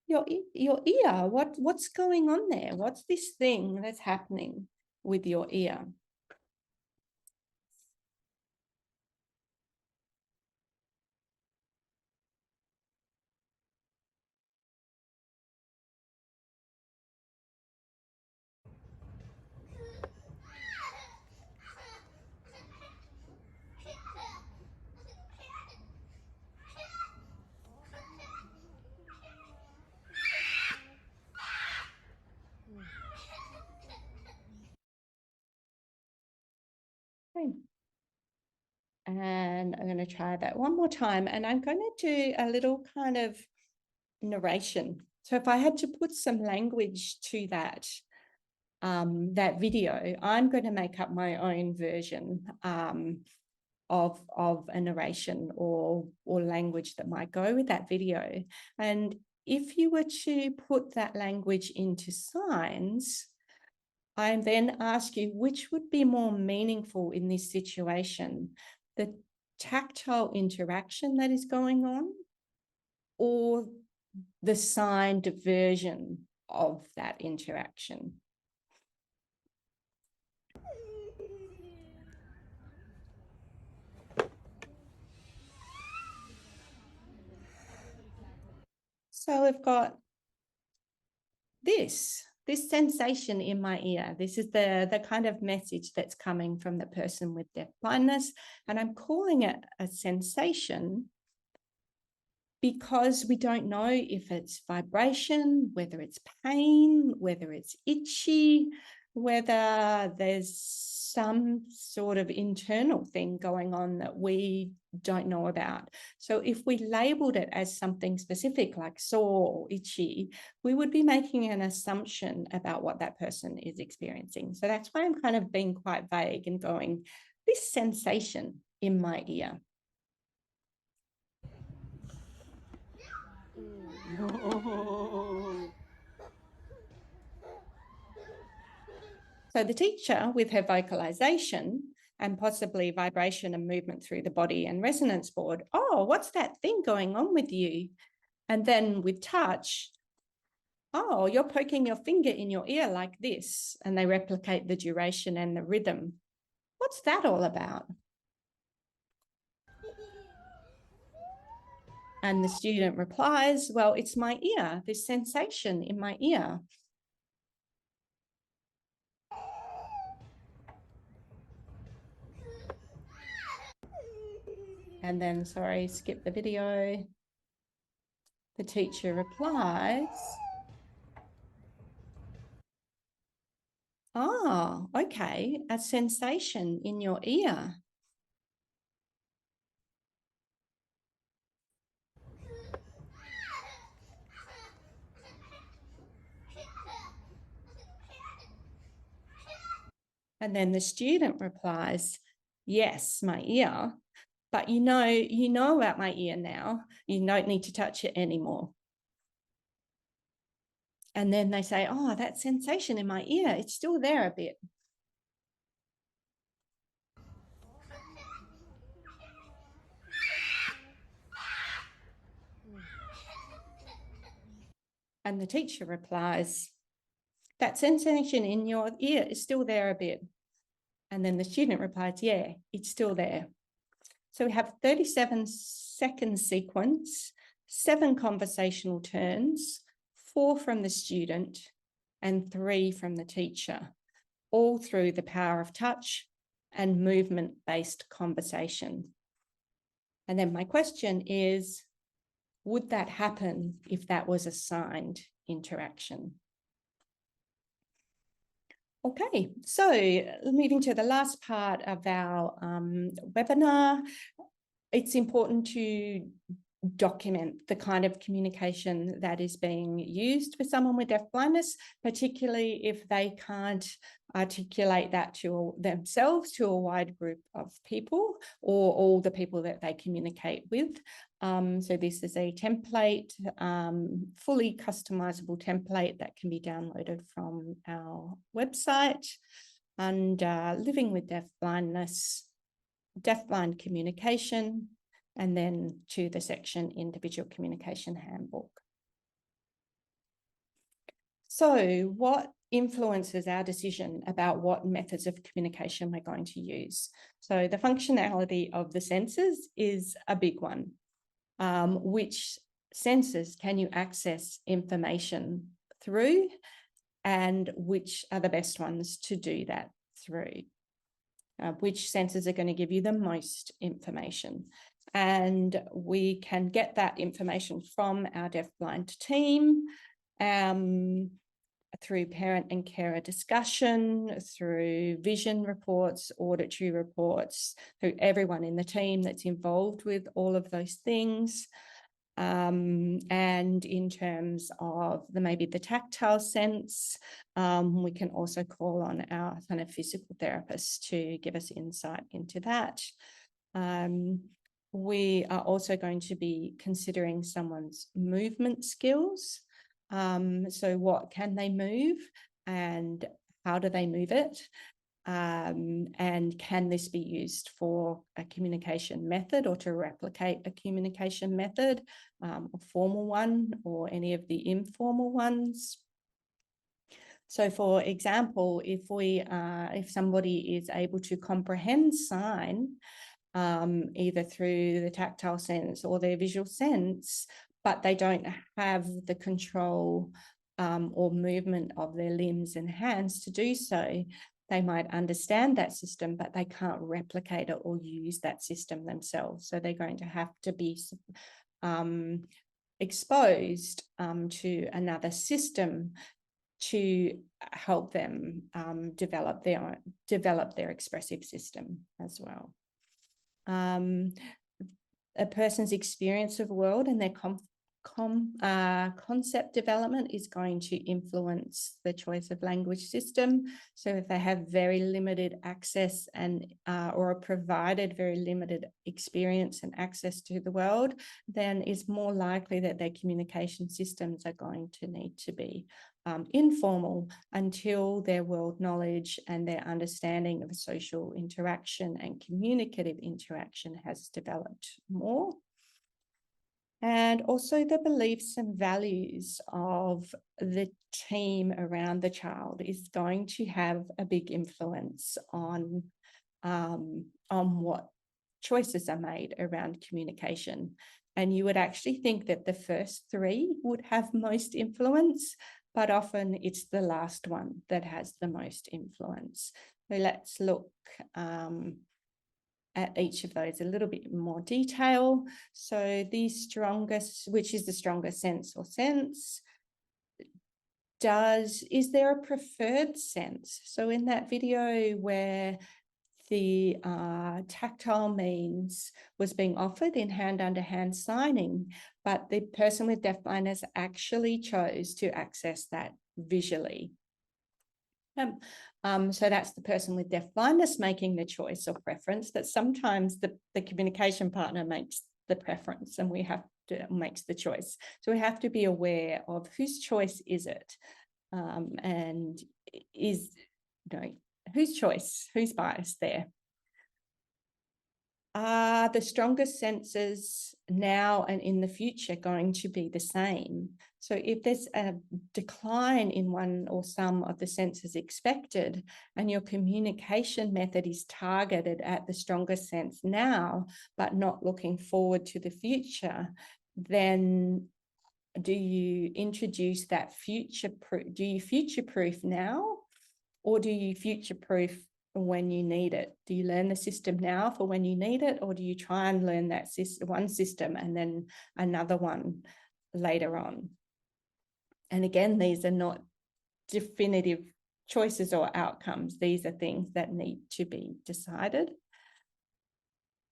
your ear, what's going on there? What's this thing that's happening with your ear? Okay. And I'm going to try that one more time, and I'm going to do a little kind of narration. So if I had to put some language to that, that video, I'm going to make up my own version of a narration or language that might go with that video. And if you were to put that language into signs, I then ask you which would be more meaningful in this situation, the tactile interaction that is going on or the signed version of that interaction. So we've got this sensation in my ear. This is the kind of message that's coming from the person with deaf blindness. And I'm calling it a sensation because we don't know if it's vibration, whether it's pain, whether it's itchy, whether there's some sort of internal thing going on that we don't know about. So if we labeled it as something specific like sore or itchy, we would be making an assumption about what that person is experiencing. So that's why I'm kind of being quite vague and going, this sensation in my ear. So the teacher, with her vocalization and possibly vibration and movement through the body and resonance board, oh, what's that thing going on with you? And then with touch, oh, you're poking your finger in your ear like this, and they replicate the duration and the rhythm. What's that all about? And the student replies, well, it's my ear, this sensation in my ear. And then, sorry, skip the video. The teacher replies, oh, okay, a sensation in your ear. And then the student replies, yes, my ear, but you know about my ear now. You don't need to touch it anymore. And then they say, oh, that sensation in my ear, it's still there a bit. And the teacher replies, that sensation in your ear is still there a bit. And then the student replies, yeah, it's still there. So we have 37-second sequence, 7 conversational turns, 4 from the student and 3 from the teacher, all through the power of touch and movement-based conversation. And then my question is, would that happen if that was a signed interaction? Okay, so moving to the last part of our webinar, it's important to document the kind of communication that is being used for someone with deaf blindness, particularly if they can't articulate that to themselves to a wide group of people or all the people that they communicate with. So this is a template, fully customizable template that can be downloaded from our website. And living with deaf blindness, deaf-blind communication, and then to the section Individual Communication Handbook. So what influences our decision about what methods of communication we're going to use? So the functionality of the senses is a big one. Which senses can you access information through, and which are the best ones to do that through? Which senses are going to give you the most information? And we can get that information from our deaf-blind team through parent and carer discussion, through vision reports, auditory reports, through everyone in the team that's involved with all of those things. And in terms of maybe the tactile sense, we can also call on our kind of physical therapists to give us insight into that. We are also going to be considering someone's movement skills. So what can they move and how do they move it? And can this be used for a communication method or to replicate a communication method, a formal one or any of the informal ones? So for example, if somebody is able to comprehend sign, either through the tactile sense or their visual sense, but they don't have the control or movement of their limbs and hands to do so, they might understand that system, but they can't replicate it or use that system themselves. So they're going to have to be exposed to another system to help them develop their expressive system as well. A person's experience of the world and their concept development is going to influence the choice of language system. So if they have very limited access and or are provided very limited experience and access to the world, then it's more likely that their communication systems are going to need to be informal until their world knowledge and their understanding of social interaction and communicative interaction has developed more. And also the beliefs and values of the team around the child is going to have a big influence on what choices are made around communication. And you would actually think that the first three would have most influence, but often it's the last one that has the most influence. So let's look at each of those a little bit more detail. So the strongest, which is the strongest sense or sense? Is there a preferred sense? So in that video where the tactile means was being offered in hand under hand signing, but the person with deaf blindness actually chose to access that visually. So that's the person with deaf blindness making the choice or preference, but sometimes the communication partner makes the preference and makes the choice. So we have to be aware of whose choice is it, and whose choice, whose bias there. Are the strongest senses now and in the future going to be the same? So if there's a decline in one or some of the senses expected and your communication method is targeted at the strongest sense now, but not looking forward to the future, then do you introduce that do you future-proof now, or do you future-proof when you need it? Do you learn the system now for when you need it, or do you try and learn that one system and then another one later on? And again, these are not definitive choices or outcomes. These are things that need to be decided.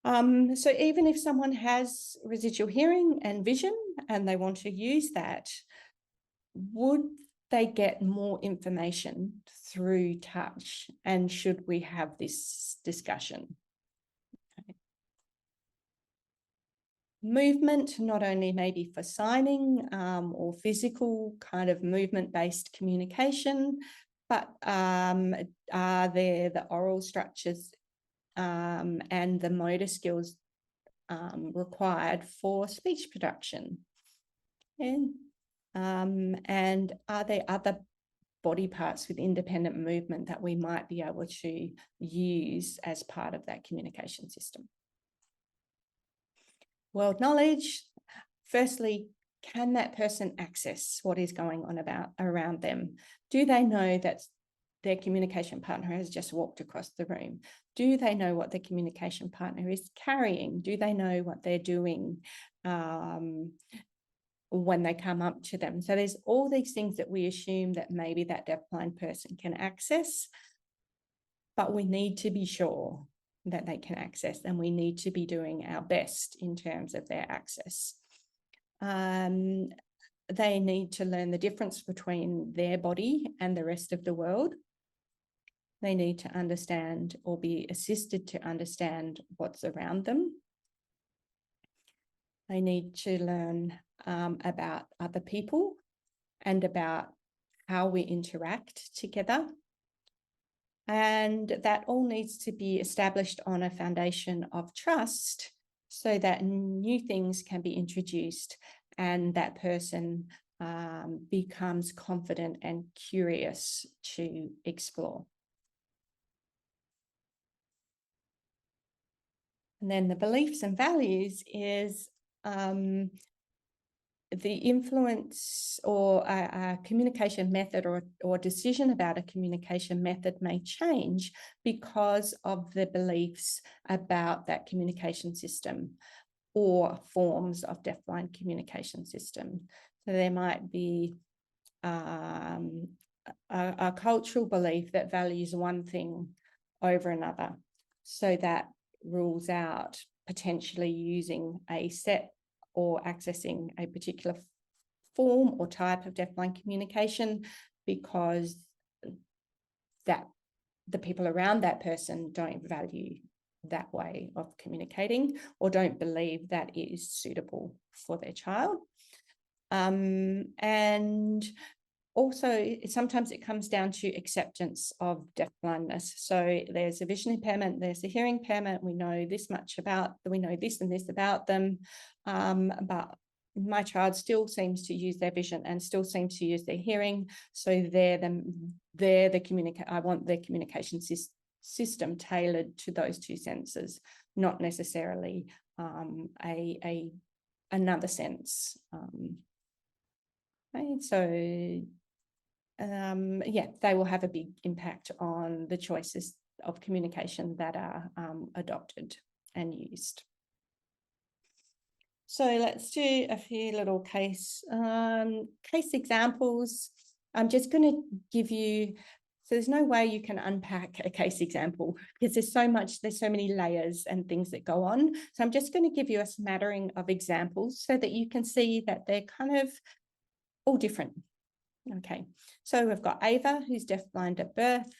So even if someone has residual hearing and vision and they want to use that, would they get more information through touch? And should we have this discussion? Okay. Movement, not only maybe for signing or physical kind of movement-based communication, but are there the oral structures and the motor skills required for speech production? And are there other body parts with independent movement that we might be able to use as part of that communication system? World knowledge. Firstly, can that person access what is going on around them? Do they know that their communication partner has just walked across the room? Do they know what their communication partner is carrying? Do they know what they're doing when they come up to them? So there's all these things that we assume that maybe that deafblind person can access, but we need to be sure that they can access, and we need to be doing our best in terms of their access. They need to learn the difference between their body and the rest of the world. They need to understand or be assisted to understand what's around them. They need to learn about other people and about how we interact together. And that all needs to be established on a foundation of trust so that new things can be introduced and that person becomes confident and curious to explore. And then the beliefs and values is the influence or a communication method or decision about a communication method may change because of the beliefs about that communication system or forms of deafblind communication system. So there might be a cultural belief that values one thing over another, so that rules out potentially using a set or accessing a particular form or type of deafblind communication because that the people around that person don't value that way of communicating or don't believe that is suitable for their child. And also, sometimes it comes down to acceptance of deafblindness. So there's a vision impairment, there's a hearing impairment. We know this much about, we know this and this about them, but my child still seems to use their vision and still seems to use their hearing. So I want their communication system tailored to those two senses, not necessarily another sense. Right, so yeah, they will have a big impact on the choices of communication that are adopted and used. So let's do a few little case examples. I'm just going to give you, so there's no way you can unpack a case example because there's so many layers and things that go on. So I'm just going to give you a smattering of examples so that you can see that they're kind of all different. Okay, so we've got Ava, who's deafblind at birth.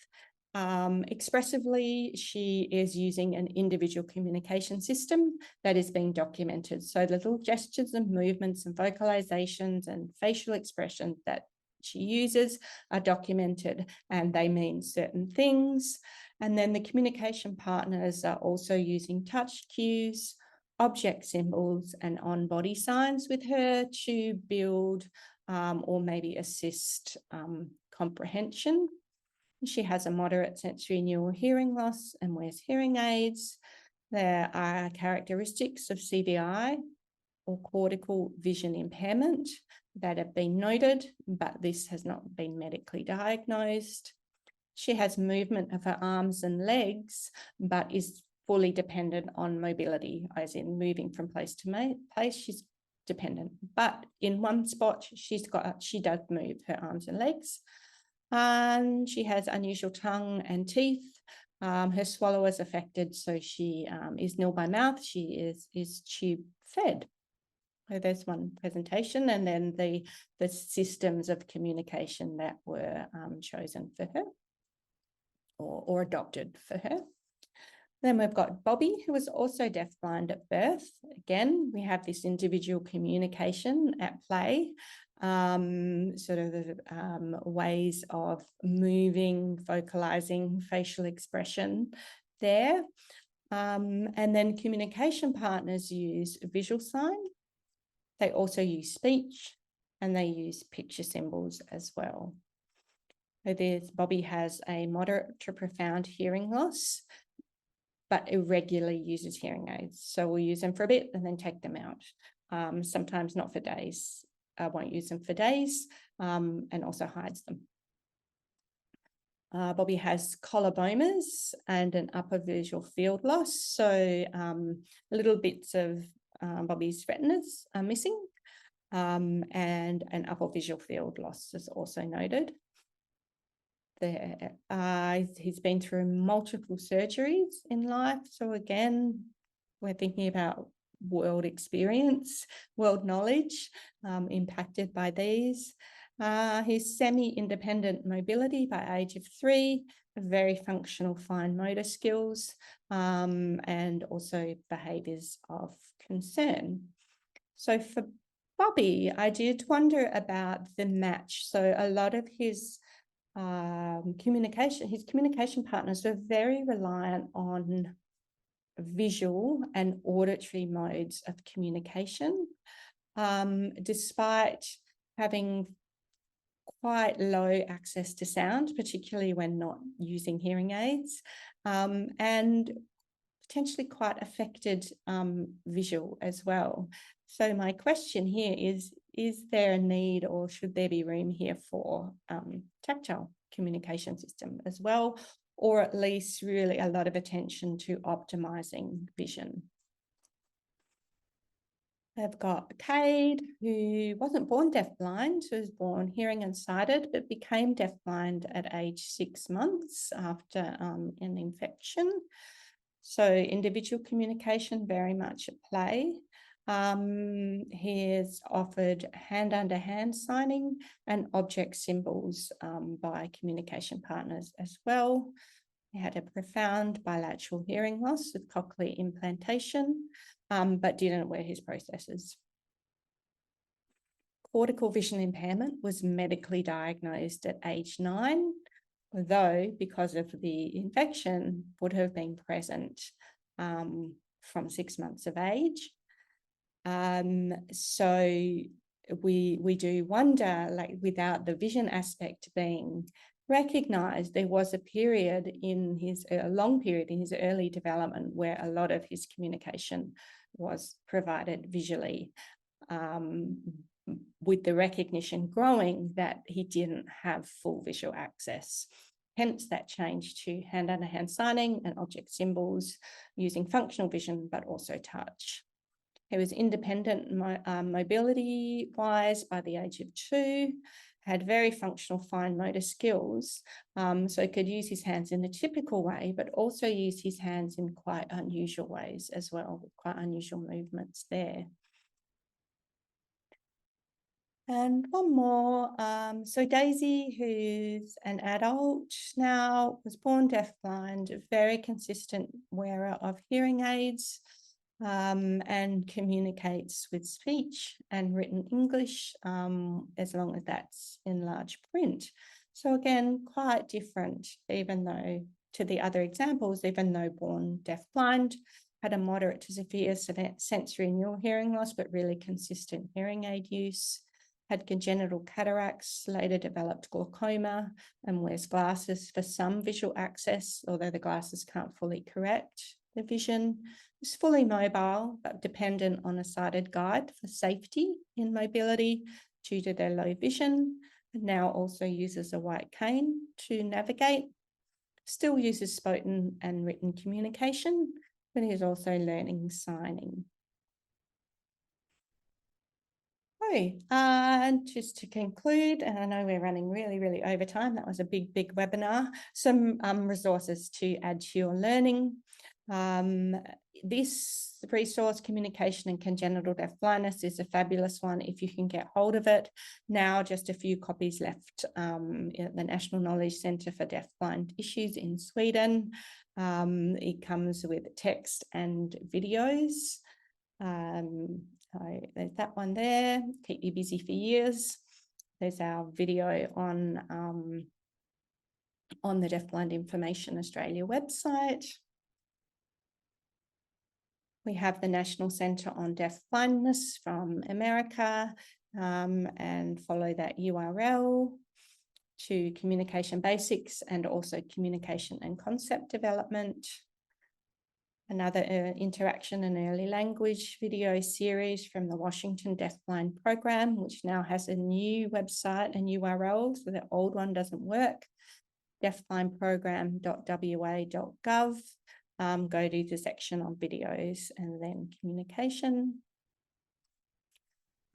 Expressively, she is using an individual communication system that is being documented. So little gestures and movements and vocalizations and facial expressions that she uses are documented and they mean certain things. And then the communication partners are also using touch cues, object symbols, and on-body signs with her to build or maybe assist comprehension. She has a moderate sensory neural hearing loss and wears hearing aids. There are characteristics of CVI or cortical vision impairment that have been noted, but this has not been medically diagnosed. She has movement of her arms and legs, but is fully dependent on mobility, as in moving from place to place. She's dependent, but in one spot she does move her arms and legs. And she has unusual tongue and teeth, Her swallow is affected, so she is nil by mouth. She is tube fed. So there's one presentation, and then the systems of communication that were chosen for her or adopted for her. Then we've got Bobby, who was also deafblind at birth. Again, we have this individual communication at play, sort of ways of moving, vocalizing, facial expression there. And then communication partners use visual sign. They also use speech, and they use picture symbols as well. So Bobby has a moderate to profound hearing loss, but irregularly uses hearing aids. So we'll use them for a bit and then take them out. Sometimes not for days. I won't use them for days, and also hides them. Bobby has collobomas and an upper visual field loss. So little bits of Bobby's retinas are missing, and an upper visual field loss is also noted. He's been through multiple surgeries in life. So again, we're thinking about world experience, world knowledge, impacted by these. His semi-independent mobility by age of 3, very functional fine motor skills, and also behaviours of concern. So for Bobby, I did wonder about the match. So a lot of his communication partners were very reliant on visual and auditory modes of communication, despite having quite low access to sound, particularly when not using hearing aids, and potentially quite affected visual as well. So my question here is there a need, or should there be room here for tactile communication system as well, or at least really a lot of attention to optimizing vision? I've got Cade, who wasn't born deafblind, who was born hearing and sighted, but became deafblind at age 6 months after an infection. So individual communication very much at play. He is offered hand under hand signing and object symbols by communication partners as well. He had a profound bilateral hearing loss with cochlear implantation, but didn't wear his processors. Cortical vision impairment was medically diagnosed at age 9, although because of the infection would have been present from 6 months of age. So we do wonder, like, without the vision aspect being recognised, there was a period a long period in his early development where a lot of his communication was provided visually, with the recognition growing that he didn't have full visual access. Hence that change to hand under hand signing and object symbols using functional vision, but also touch. He was independent mobility-wise by the age of 2, had very functional fine motor skills, so could use his hands in the typical way, but also use his hands in quite unusual ways as well, with quite unusual movements there. And one more, so Daisy, who's an adult now, was born deafblind, a very consistent wearer of hearing aids, and communicates with speech and written English, as long as that's in large print. So again, quite different, even though to the other examples, even though born deafblind, had a moderate to severe sensory neural hearing loss, but really consistent hearing aid use, had congenital cataracts, later developed glaucoma, and wears glasses for some visual access, although the glasses can't fully correct the vision. Is fully mobile, but dependent on a sighted guide for safety in mobility due to their low vision, and now also uses a white cane to navigate. Still uses spoken and written communication, but is also learning signing. just to conclude, and I know we're running really over time, that was a big webinar, some resources to add to your learning. This resource, Communication and Congenital Deafblindness, is a fabulous one if you can get hold of it. Now just a few copies left at the National Knowledge Centre for Deafblind Issues in Sweden. It comes with text and videos. So there's that one there, keep you busy for years. There's our video on the Deafblind Information Australia website. We have the National Centre on Deafblindness from America, and follow that URL to communication basics and also communication and concept development. Another interaction and early language video series from the Washington Deafblind Program, which now has a new website and URL, so the old one doesn't work, deafblindprogram.wa.gov. Go to the section on videos and then communication.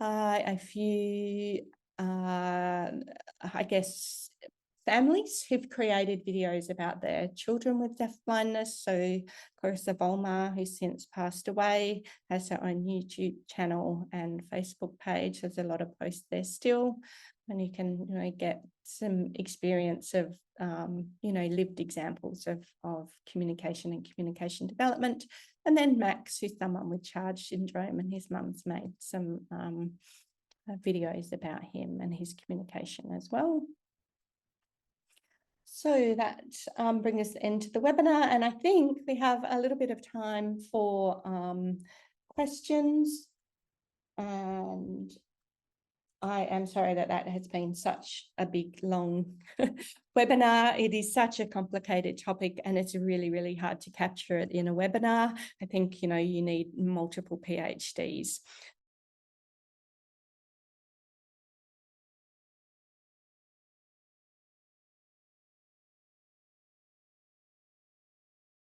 A few, I guess, families who've created videos about their children with deafblindness. So Clarissa Volmar, who's since passed away, has her own YouTube channel and Facebook page. There's a lot of posts there still, and you can get some experience of lived examples of communication and communication development. And then Max, who's someone with Charge syndrome, and his mum's made some videos about him and his communication as well. So that brings us into the webinar, and I think we have a little bit of time for questions. And I am sorry that has been such a big, long webinar. It is such a complicated topic, and it's really hard to capture it in a webinar. I think, you need multiple PhDs.